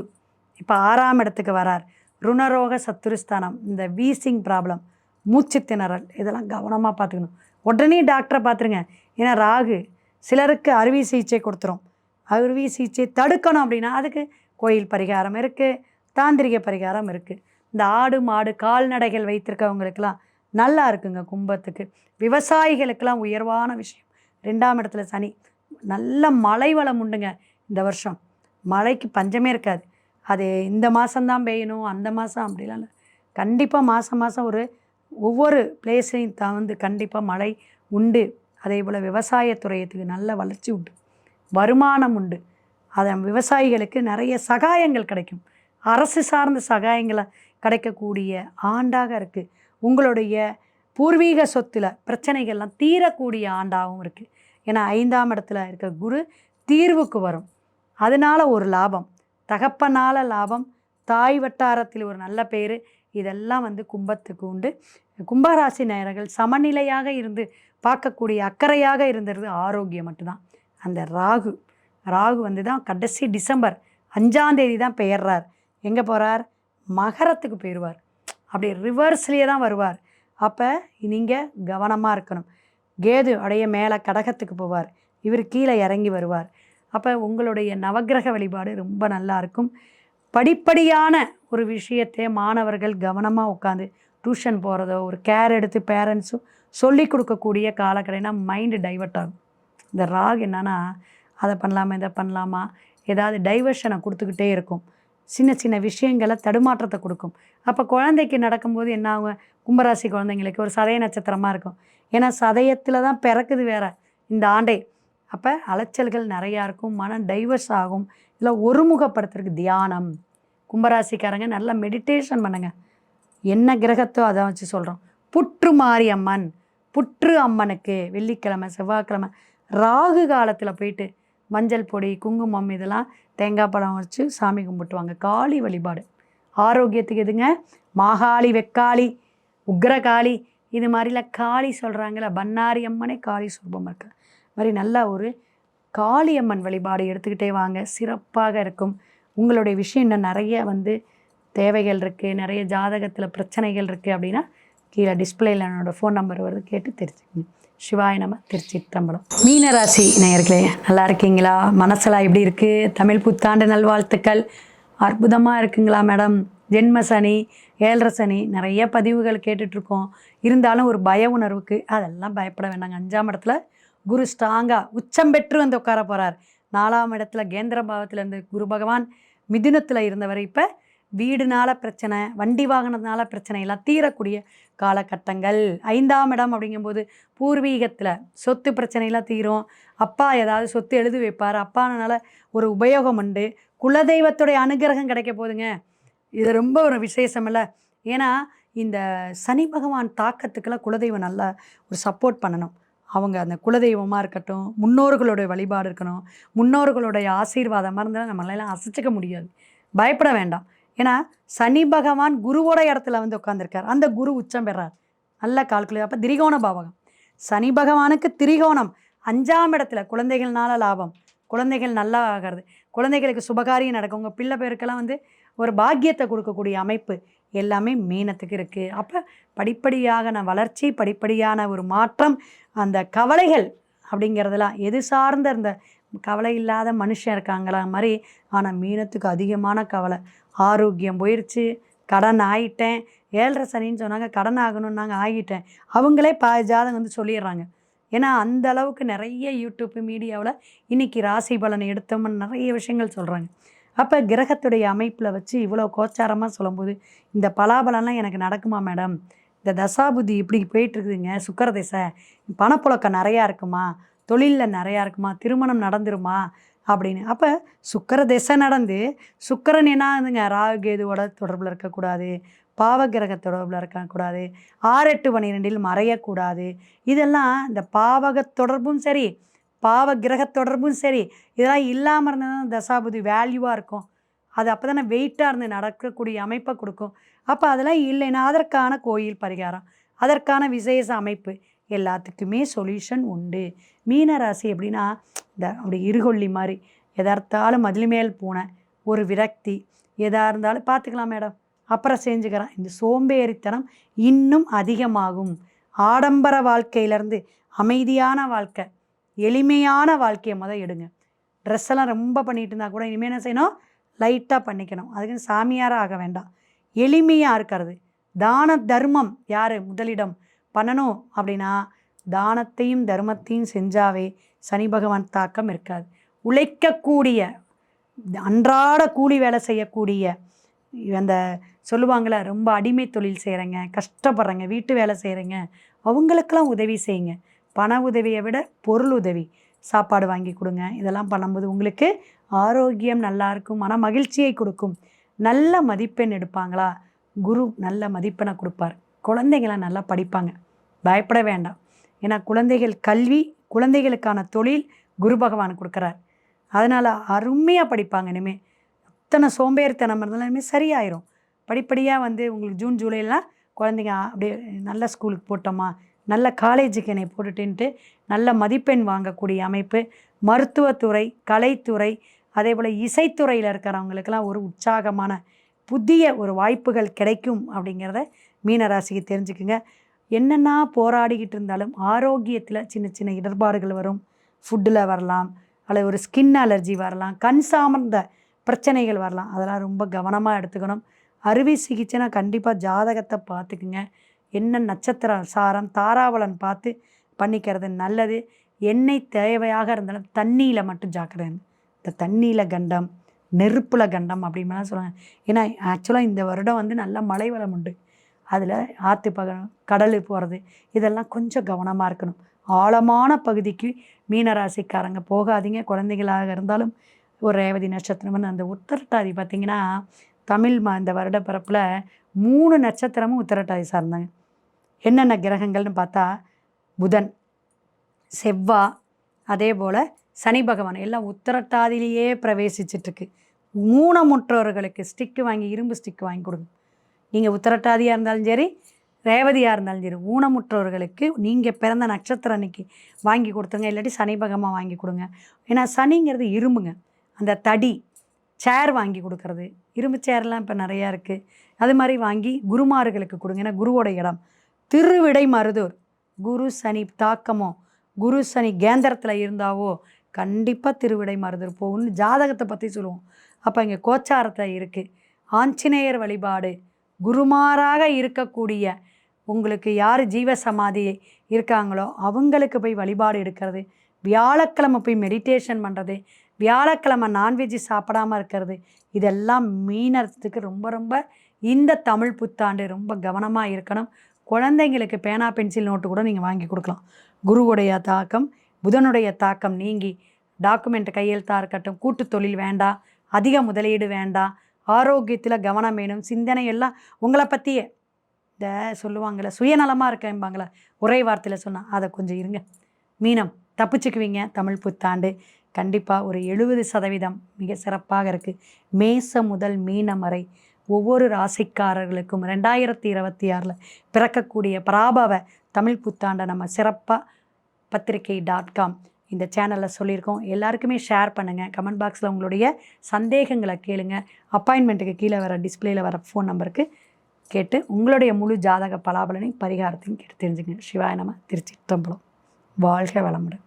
இப்போ 6ஆம் இடத்துக்கு வரார். ருணரோக சத்துருஸ்தானம், இந்த வீசிங் ப்ராப்ளம், மூச்சு திணறல், இதெல்லாம் கவனமாக பார்த்துக்கணும். உடனே டாக்டரை பார்த்துருங்க. ஏன்னா ராகு சிலருக்கு அறுவை சிகிச்சை கொடுத்துரும். அறுவை சிகிச்சை தடுக்கணும் அப்படின்னா அதுக்கு கோயில் பரிகாரம் இருக்குது, தாந்திரிக பரிகாரம் இருக்குது. இந்த ஆடு மாடு கால்நடைகள் வைத்திருக்கவங்களுக்கெல்லாம் நல்லா இருக்குங்க. கும்பத்துக்கு விவசாயிகளுக்கெல்லாம் உயர்வான விஷயம். 2ஆம் இடத்துல சனி. நல்ல மழை வளம் உண்டுங்க இந்த வருஷம். மழைக்கு பஞ்சமே இருக்காது. அது இந்த மாதம்தான் பெய்யணும் அந்த மாதம் அப்படிலாம் இல்லை. கண்டிப்பாக மாதம் மாதம் ஒவ்வொரு பிளேஸ்லையும் தகுந்து கண்டிப்பாக மழை உண்டு. அதே போல் விவசாயத்துறையத்துக்கு நல்ல வளர்ச்சி உண்டு, வருமானம் உண்டு. அதன் விவசாயிகளுக்கு நிறைய சகாயங்கள் கிடைக்கும். அரசு சார்ந்த சகாயங்களை கிடைக்கக்கூடிய ஆண்டாக இருக்குது. உங்களுடைய பூர்வீக சொத்தில் பிரச்சனைகள்லாம் தீரக்கூடிய ஆண்டாகவும் இருக்குது. ஏன்னா 5ஆம் இடத்துல இருக்க குரு தீர்வுக்கு வரும். அதனால் ஒரு லாபம், தகப்பனால் லாபம், தாய் வட்டாரத்தில் ஒரு நல்ல பேர், இதெல்லாம் வந்து கும்பத்துக்கு உண்டு. கும்பராசி நேயர்கள் சமநிலையாக இருந்து பார்க்கக்கூடிய, அக்கறையாக இருந்தது ஆரோக்கியம் மட்டும்தான். அந்த ராகு வந்து தான் கடைசி டிசம்பர் 5ஆம் தேதி தான் பெயர்றார். எங்கே போகிறார்? மகரத்துக்கு போயிடுவார். அப்படி ரிவர்ஸ்லேயே தான் வருவார். அப்போ நீங்கள் கவனமாக இருக்கணும். கேது அடைய மேலே கடகத்துக்கு போவார், இவர் கீழே இறங்கி வருவார். அப்போ உங்களுடைய நவக்கிரக வழிபாடு ரொம்ப நல்லா இருக்கும். படிப்படியான ஒரு விஷயத்தை மாணவர்கள் கவனமாக உட்காந்து டியூஷன் போகிறதோ ஒரு கேர் எடுத்து பேரண்ட்ஸும் சொல்லி கொடுக்கக்கூடிய காலக்கடைனா மைண்டு டைவர்ட் ஆகும். இந்த ராகு என்னன்னா அதை பண்ணலாமா இதை பண்ணலாமா ஏதாவது டைவர்ஷனை கொடுத்துக்கிட்டே இருக்கும். சின்ன சின்ன விஷயங்களை தடுமாற்றத்தை கொடுக்கும். அப்போ குழந்தைக்கு நடக்கும்போது என்ன ஆகும்? கும்பராசி குழந்தைங்களுக்கு ஒரு சதய நட்சத்திரமாக இருக்கும். ஏன்னா சதயத்தில் தான் பிறக்குது வேற இந்த ஆண்டே. அப்போ அலைச்சல்கள் நிறையா இருக்கும், மனம் டைவர்ஸ் ஆகும். இல்லை ஒருமுகப்படுத்துறதுக்கு தியானம். கும்பராசிக்காரங்க நல்லா மெடிடேஷன் பண்ணுங்கள். என்ன கிரகத்தோ அதை வச்சு சொல்கிறோம். புற்று மாரி அம்மன், புற்று அம்மனுக்கு வெள்ளிக்கிழமை செவ்வாய்க்கிழமை ராகு காலத்தில் போயிட்டு மஞ்சள் பொடி குங்குமம் இதெல்லாம் தேங்காய் பழம் வச்சு சாமி கும்பிட்டுவாங்க. காளி வழிபாடு ஆரோக்கியத்துக்கு எதுங்க? மாகாளி, வெக்காளி, உக்ரகாளி இது மாதிரிலாம் காளி சொல்கிறாங்கள, பன்னாரி அம்மனே காளி சுரூபம் இருக்கு. மாதிரி நல்லா ஒரு காளியம்மன் வழிபாடு எடுத்துக்கிட்டே வாங்க, சிறப்பாக இருக்கும். உங்களுடைய விஷயம் இன்னும் நிறைய வந்து தேவைகள் இருக்குது, நிறைய ஜாதகத்தில் பிரச்சனைகள் இருக்குது அப்படின்னா கீழே டிஸ்பிளேயில் என்னோடய ஃபோன் நம்பர் வருது, கேட்டு தெரிஞ்சுக்கோங்க. சிவாய நம. திருச்சிற்றம்பலம். மீனராசி நேயர்களே, நல்லா இருக்கீங்களா? மனசெல்லாம் எப்படி இருக்குது? தமிழ் புத்தாண்டு நல்வாழ்த்துக்கள். அற்புதமாக இருக்குங்களா மேடம்? ஜென்ம சனி, 7.5 சனி, நிறைய பதிவுகள் கேட்டுட்ருக்கோம். இருந்தாலும் ஒரு பய உணர்வுக்கு அதெல்லாம் பயப்பட வேண்டாங்க. 5ஆம் இடத்துல குரு ஸ்ட்ராங்காக உச்சம் பெற்று வந்து உட்கார போகிறார். 4ஆம் இடத்துல கேந்திர பாவத்தில் இருந்து குரு பகவான் மிதுனத்தில் இருந்தவர் இப்போ வீடுனால பிரச்சனை, வண்டி வாகனத்தினால பிரச்சனை எல்லாம் தீரக்கூடிய காலகட்டங்கள். 5ஆம் இடம் அப்படிங்கும்போது பூர்வீகத்தில் சொத்து பிரச்சனைலாம் தீரும். அப்பா ஏதாவது சொத்து எழுதி வைப்பார், அப்பானால ஒரு உபயோகம் உண்டு. குலதெய்வத்துடைய அனுகிரகம் கிடைக்க போதுங்க. இது ரொம்ப ஒரு விசேஷம் இல்லை. ஏன்னா இந்த சனி பகவான் தாக்கத்துக்கெல்லாம் குலதெய்வம் நல்லா ஒரு சப்போர்ட் பண்ணணும். அவங்க அந்த குலதெய்வமாக இருக்கட்டும், முன்னோர்களுடைய வழிபாடு இருக்கணும், முன்னோர்களுடைய ஆசீர்வாதமாக இருந்தால் நம்மளால அசைச்சிக்க முடியாது. பயப்பட வேண்டாம். ஏன்னா சனி பகவான் குருவோட இடத்துல வந்து உட்காந்துருக்கார். அந்த குரு உச்சம் பெறார். நல்லா கால்குலேட். அப்போ திரிகோண பாவகம். சனி பகவானுக்கு திரிகோணம் 5ஆம் இடத்துல குழந்தைகள்னால லாபம், குழந்தைகள் நல்லா ஆகிறது, குழந்தைகளுக்கு சுபகாரியம் நடக்கும், உங்கள் பிள்ளை பேருக்கெல்லாம் வந்து ஒரு பாக்கியத்தை கொடுக்கக்கூடிய அமைப்பு எல்லாமே மீனத்துக்கு இருக்குது. அப்போ படிப்படியான வளர்ச்சி, படிப்படியான ஒரு மாற்றம். அந்த கவலைகள் அப்படிங்கிறதெல்லாம் எது சார்ந்த இந்த கவலை இல்லாத மனுஷன் இருக்காங்களா மாதிரி. ஆனால் மீனத்துக்கு அதிகமான கவலை. ஆரோக்கியம் போயிடுச்சு, கடன் ஆகிட்டேன், 7.5 சனின்னு சொன்னாங்க, கடன் ஆகணும்னு நாங்கள் ஆகிட்டேன். அவங்களே ஜாதகம் வந்து சொல்லிடுறாங்க. ஏன்னா அந்த அளவுக்கு நிறைய யூடியூப் மீடியாவில் இன்றைக்கி ராசி பலனை எடுத்தோம்னு நிறைய விஷயங்கள் சொல்கிறாங்க. அப்போ கிரகத்துடைய அமைப்பில் வச்சு இவ்வளோ கோச்சாரமாக சொல்லும்போது இந்த பலாபலம்லாம் எனக்கு நடக்குமா மேடம்? இந்த தசாபுத்தி இப்படி போயிட்டுருக்குதுங்க, சுக்கர திசை, பணப்புழக்கம் நிறையா இருக்குமா, தொழிலில் நிறையா இருக்குமா, திருமணம் நடந்துருமா அப்படின்னு. அப்போ சுக்கிர திசை நடந்து சுக்கிரன் என்னதுங்க, ராகு கேதுவோட தொடர்பில் இருக்கக்கூடாது, பாவகிரக தொடர்பில் இருக்கக்கூடாது, 6 8 12 மறையக்கூடாது. இதெல்லாம் இந்த பாவக தொடர்பும் சரி, பாவ கிரக தொடர்பும் சரி, இதெல்லாம் இல்லாமல் இருந்தால் தசாபுதி வேல்யூவாக இருக்கும். அது அப்போ தானே வெயிட்டாக இருந்து நடக்கக்கூடிய அமைப்பை கொடுக்கும். அப்போ அதெல்லாம் இல்லைன்னா அதற்கான கோயில் பரிகாரம், அதற்கான விசேஷ அமைப்பு எல்லாத்துக்குமே சொல்யூஷன் உண்டு. மீனராசி எப்படின்னா இந்த அப்படி இருகொல்லி மாதிரி எதாக இருந்தாலும் மதில் மேல் பூனை, ஒரு விரக்தி, எதாக இருந்தாலும் பார்த்துக்கலாம் மேடம், அப்புறம் செஞ்சுக்கிறேன், இந்த சோம்பேறித்தனம் இன்னும் அதிகமாகும். ஆடம்பர வாழ்க்கையிலேருந்து அமைதியான வாழ்க்கை, எளிமையான வாழ்க்கையை எடுங்க. ட்ரெஸ் எல்லாம் ரொம்ப பண்ணிட்டு இருந்தால் கூட இனிமேல் என்ன செய்யணும், லைட்டாக பண்ணிக்கணும். அதுக்குன்னு சாமியாராக ஆக வேண்டாம். எளிமையாக இருக்கிறது. தான தர்மம் யார் முதலிடம் பண்ணணும் அப்படின்னா, தானத்தையும் தர்மத்தையும் செஞ்சாவே சனி பகவான் தாக்கம் இருக்காது. உழைக்கக்கூடிய, அன்றாட கூலி வேலை செய்யக்கூடிய, அந்த சொல்லுவாங்களே ரொம்ப அடிமை தொழில் செய்கிறேங்க, கஷ்டப்படுறேங்க, வீட்டு வேலை செய்கிறேங்க, அவங்களுக்கெல்லாம் உதவி செய்யுங்க. பண உதவியை விட பொருள் உதவி, சாப்பாடு வாங்கி கொடுங்க. இதெல்லாம் பண்ணும்போது உங்களுக்கு ஆரோக்கியம் நல்லாயிருக்கும், மன மகிழ்ச்சியை கொடுக்கும். நல்ல மதிப்பெண் எடுப்பாங்களா, குரு நல்ல மதிப்பெண்ணை கொடுப்பார். குழந்தைங்களாம் நல்லா படிப்பாங்க, பயப்பட வேண்டாம். ஏன்னா குழந்தைகள் கல்வி, குழந்தைகளுக்கான தொழில் குரு பகவான் கொடுக்குறார். அதனால் அருமையாக படிப்பாங்க. இனிமேல் அத்தனை சோம்பேறித்தனம் இருந்தாலும் இனிமேல் சரியாயிரும். படிப்படியாக உங்களுக்கு ஜூன் ஜூலைலாம் குழந்தைங்க அப்படியே நல்ல ஸ்கூலுக்கு போட்டோமா, நல்ல காலேஜுக்கு என்னை போட்டுட்டுன்ட்டு நல்ல மதிப்பெண் வாங்கக்கூடிய அமைப்பு. மருத்துவத்துறை, கலைத்துறை, அதே போல் இசைத்துறையில் இருக்கிறவங்களுக்கெல்லாம் ஒரு உற்சாகமான புதிய ஒரு வாய்ப்புகள் கிடைக்கும் அப்படிங்கிறத மீனராசிக்கு தெரிஞ்சுக்குங்க. என்னென்னா போராடிக்கிட்டு இருந்தாலும் ஆரோக்கியத்தில் சின்ன சின்ன இடர்பாடுகள் வரும். ஃபுட்டில் வரலாம், அல்லது ஒரு ஸ்கின் அலர்ஜி வரலாம், கண் சார்ந்த பிரச்சனைகள் வரலாம். அதெல்லாம் ரொம்ப கவனமாக எடுத்துக்கணும். அறுவை சிகிச்சைனா கண்டிப்பாக ஜாதகத்தை பார்த்துக்குங்க. என்ன நட்சத்திர சாரம், தாராவளன் பார்த்து பண்ணிக்கிறது நல்லது. எண்ணெய் தேவையாக இருந்தாலும் தண்ணியில் மட்டும் ஜாக்கிரதை. இந்த தண்ணியில் கண்டம், நெருப்பில் கண்டம் அப்படின்லாம் சொல்லுவாங்க. ஏன்னா ஆக்சுவலாக இந்த வருடம் நல்ல மழை வளம் உண்டு. அதில் ஆற்று கடல் போகிறது, இதெல்லாம் கொஞ்சம் கவனமாக இருக்கணும். ஆழமான பகுதிக்கு மீனராசிக்காரங்க போகாதீங்க. குழந்தைகளாக இருந்தாலும் ஒரு ரேவதி நட்சத்திரம், அந்த உத்திரட்டாதி பார்த்திங்கன்னா தமிழ் இந்த வருட பிறப்பில் 3 நட்சத்திரமும் உத்திரட்டாதி சார்ந்தாங்க. என்னென்ன கிரகங்கள்னு பார்த்தா புதன், செவ்வாய், அதே போல் சனி பகவான் எல்லாம் உத்திரட்டாதிலேயே பிரவேசிச்சிட்ருக்கு. ஊனமுற்றவர்களுக்கு ஸ்டிக்கு வாங்கி, இரும்பு ஸ்டிக்கு வாங்கி கொடுங்க. நீங்கள் உத்திரட்டாதியாக இருந்தாலும் சரி, ரேவதியாக இருந்தாலும் சரி, ஊனமுற்றவர்களுக்கு நீங்கள் பிறந்த நட்சத்திரம் அன்னைக்கு வாங்கி கொடுத்துங்க. இல்லாட்டி சனி பகவான் வாங்கி கொடுங்க. ஏன்னா சனிங்கிறது இரும்புங்க. அந்த தடி சேர் வாங்கி கொடுக்கறது, இரும்பு சேர்லாம் இப்போ நிறையா இருக்குது. அது மாதிரி வாங்கி குருமார்களுக்கு கொடுங்க. ஏன்னா குருவோட இடம் திருவிடை மருதூர். குரு சனி தாக்கமோ, குரு சனி கேந்திரத்தில் இருந்தாவோ கண்டிப்பாக திருவிடை மருதூர் போகணும்னு ஜாதகத்தை பற்றி சொல்லுவோம். அப்போ இங்கே கோச்சாரத்தில் இருக்குது. ஆஞ்சநேயர் வழிபாடு, குருமாராக இருக்கக்கூடிய உங்களுக்கு யார் ஜீவ சமாதி இருக்காங்களோ அவங்களுக்கு போய் வழிபாடு எடுக்கிறது, வியாழக்கிழமை போய் மெடிடேஷன் பண்ணுறது, வியாழக்கிழமை நான்வெஜ் சாப்பிடாமல் இருக்கிறது, இதெல்லாம் மீனத்துக்கு ரொம்ப ரொம்ப இந்த தமிழ் புத்தாண்டு ரொம்ப கவனமாக இருக்கணும். குழந்தைங்களுக்கு பேனா பென்சில் நோட்டு கூட நீங்கள் வாங்கி கொடுக்கலாம். குருவுடைய தாக்கம், புதனுடைய தாக்கம் நீங்கி டாக்குமெண்ட் கையெழுத்தாக இருக்கட்டும், கூட்டு தொழில் வேண்டாம், அதிக முதலீடு வேண்டாம், ஆரோக்கியத்தில் கவனம் வேணும். சிந்தனை எல்லாம் உங்களை பற்றியே இந்த சொல்லுவாங்களே சுயநலமாக இருக்கேன்பாங்களே ஒரே வார்த்தையில் சொன்னால் அதை கொஞ்சம் இருங்க. மீனம் தப்பிச்சுக்குவீங்க. தமிழ் புத்தாண்டு கண்டிப்பாக ஒரு 70% மிக சிறப்பாக இருக்குது. மேசம் முதல் மீனம் வரை ஒவ்வொரு ராசிக்காரர்களுக்கும் 2026 பிறக்கக்கூடிய பராபவ தமிழ் புத்தாண்டை நம்ம சிறப்பாக பத்திரிகை.com இந்த சேனலில் சொல்லியிருக்கோம். எல்லாருக்குமே ஷேர் பண்ணுங்கள். கமெண்ட் பாக்ஸில் உங்களுடைய சந்தேகங்களை கேளுங்க. அப்பாயின்மெண்ட்டுக்கு கீழே வர டிஸ்பிளேயில் வர ஃபோன் நம்பருக்கு கேட்டு உங்களுடைய முழு ஜாதக பலாபலனையும் பரிகாரத்தையும் கேட்டு தெரிஞ்சுங்க. சிவாய நம. திருச்சி தம்பலம். வாழ்க வளமுடன்.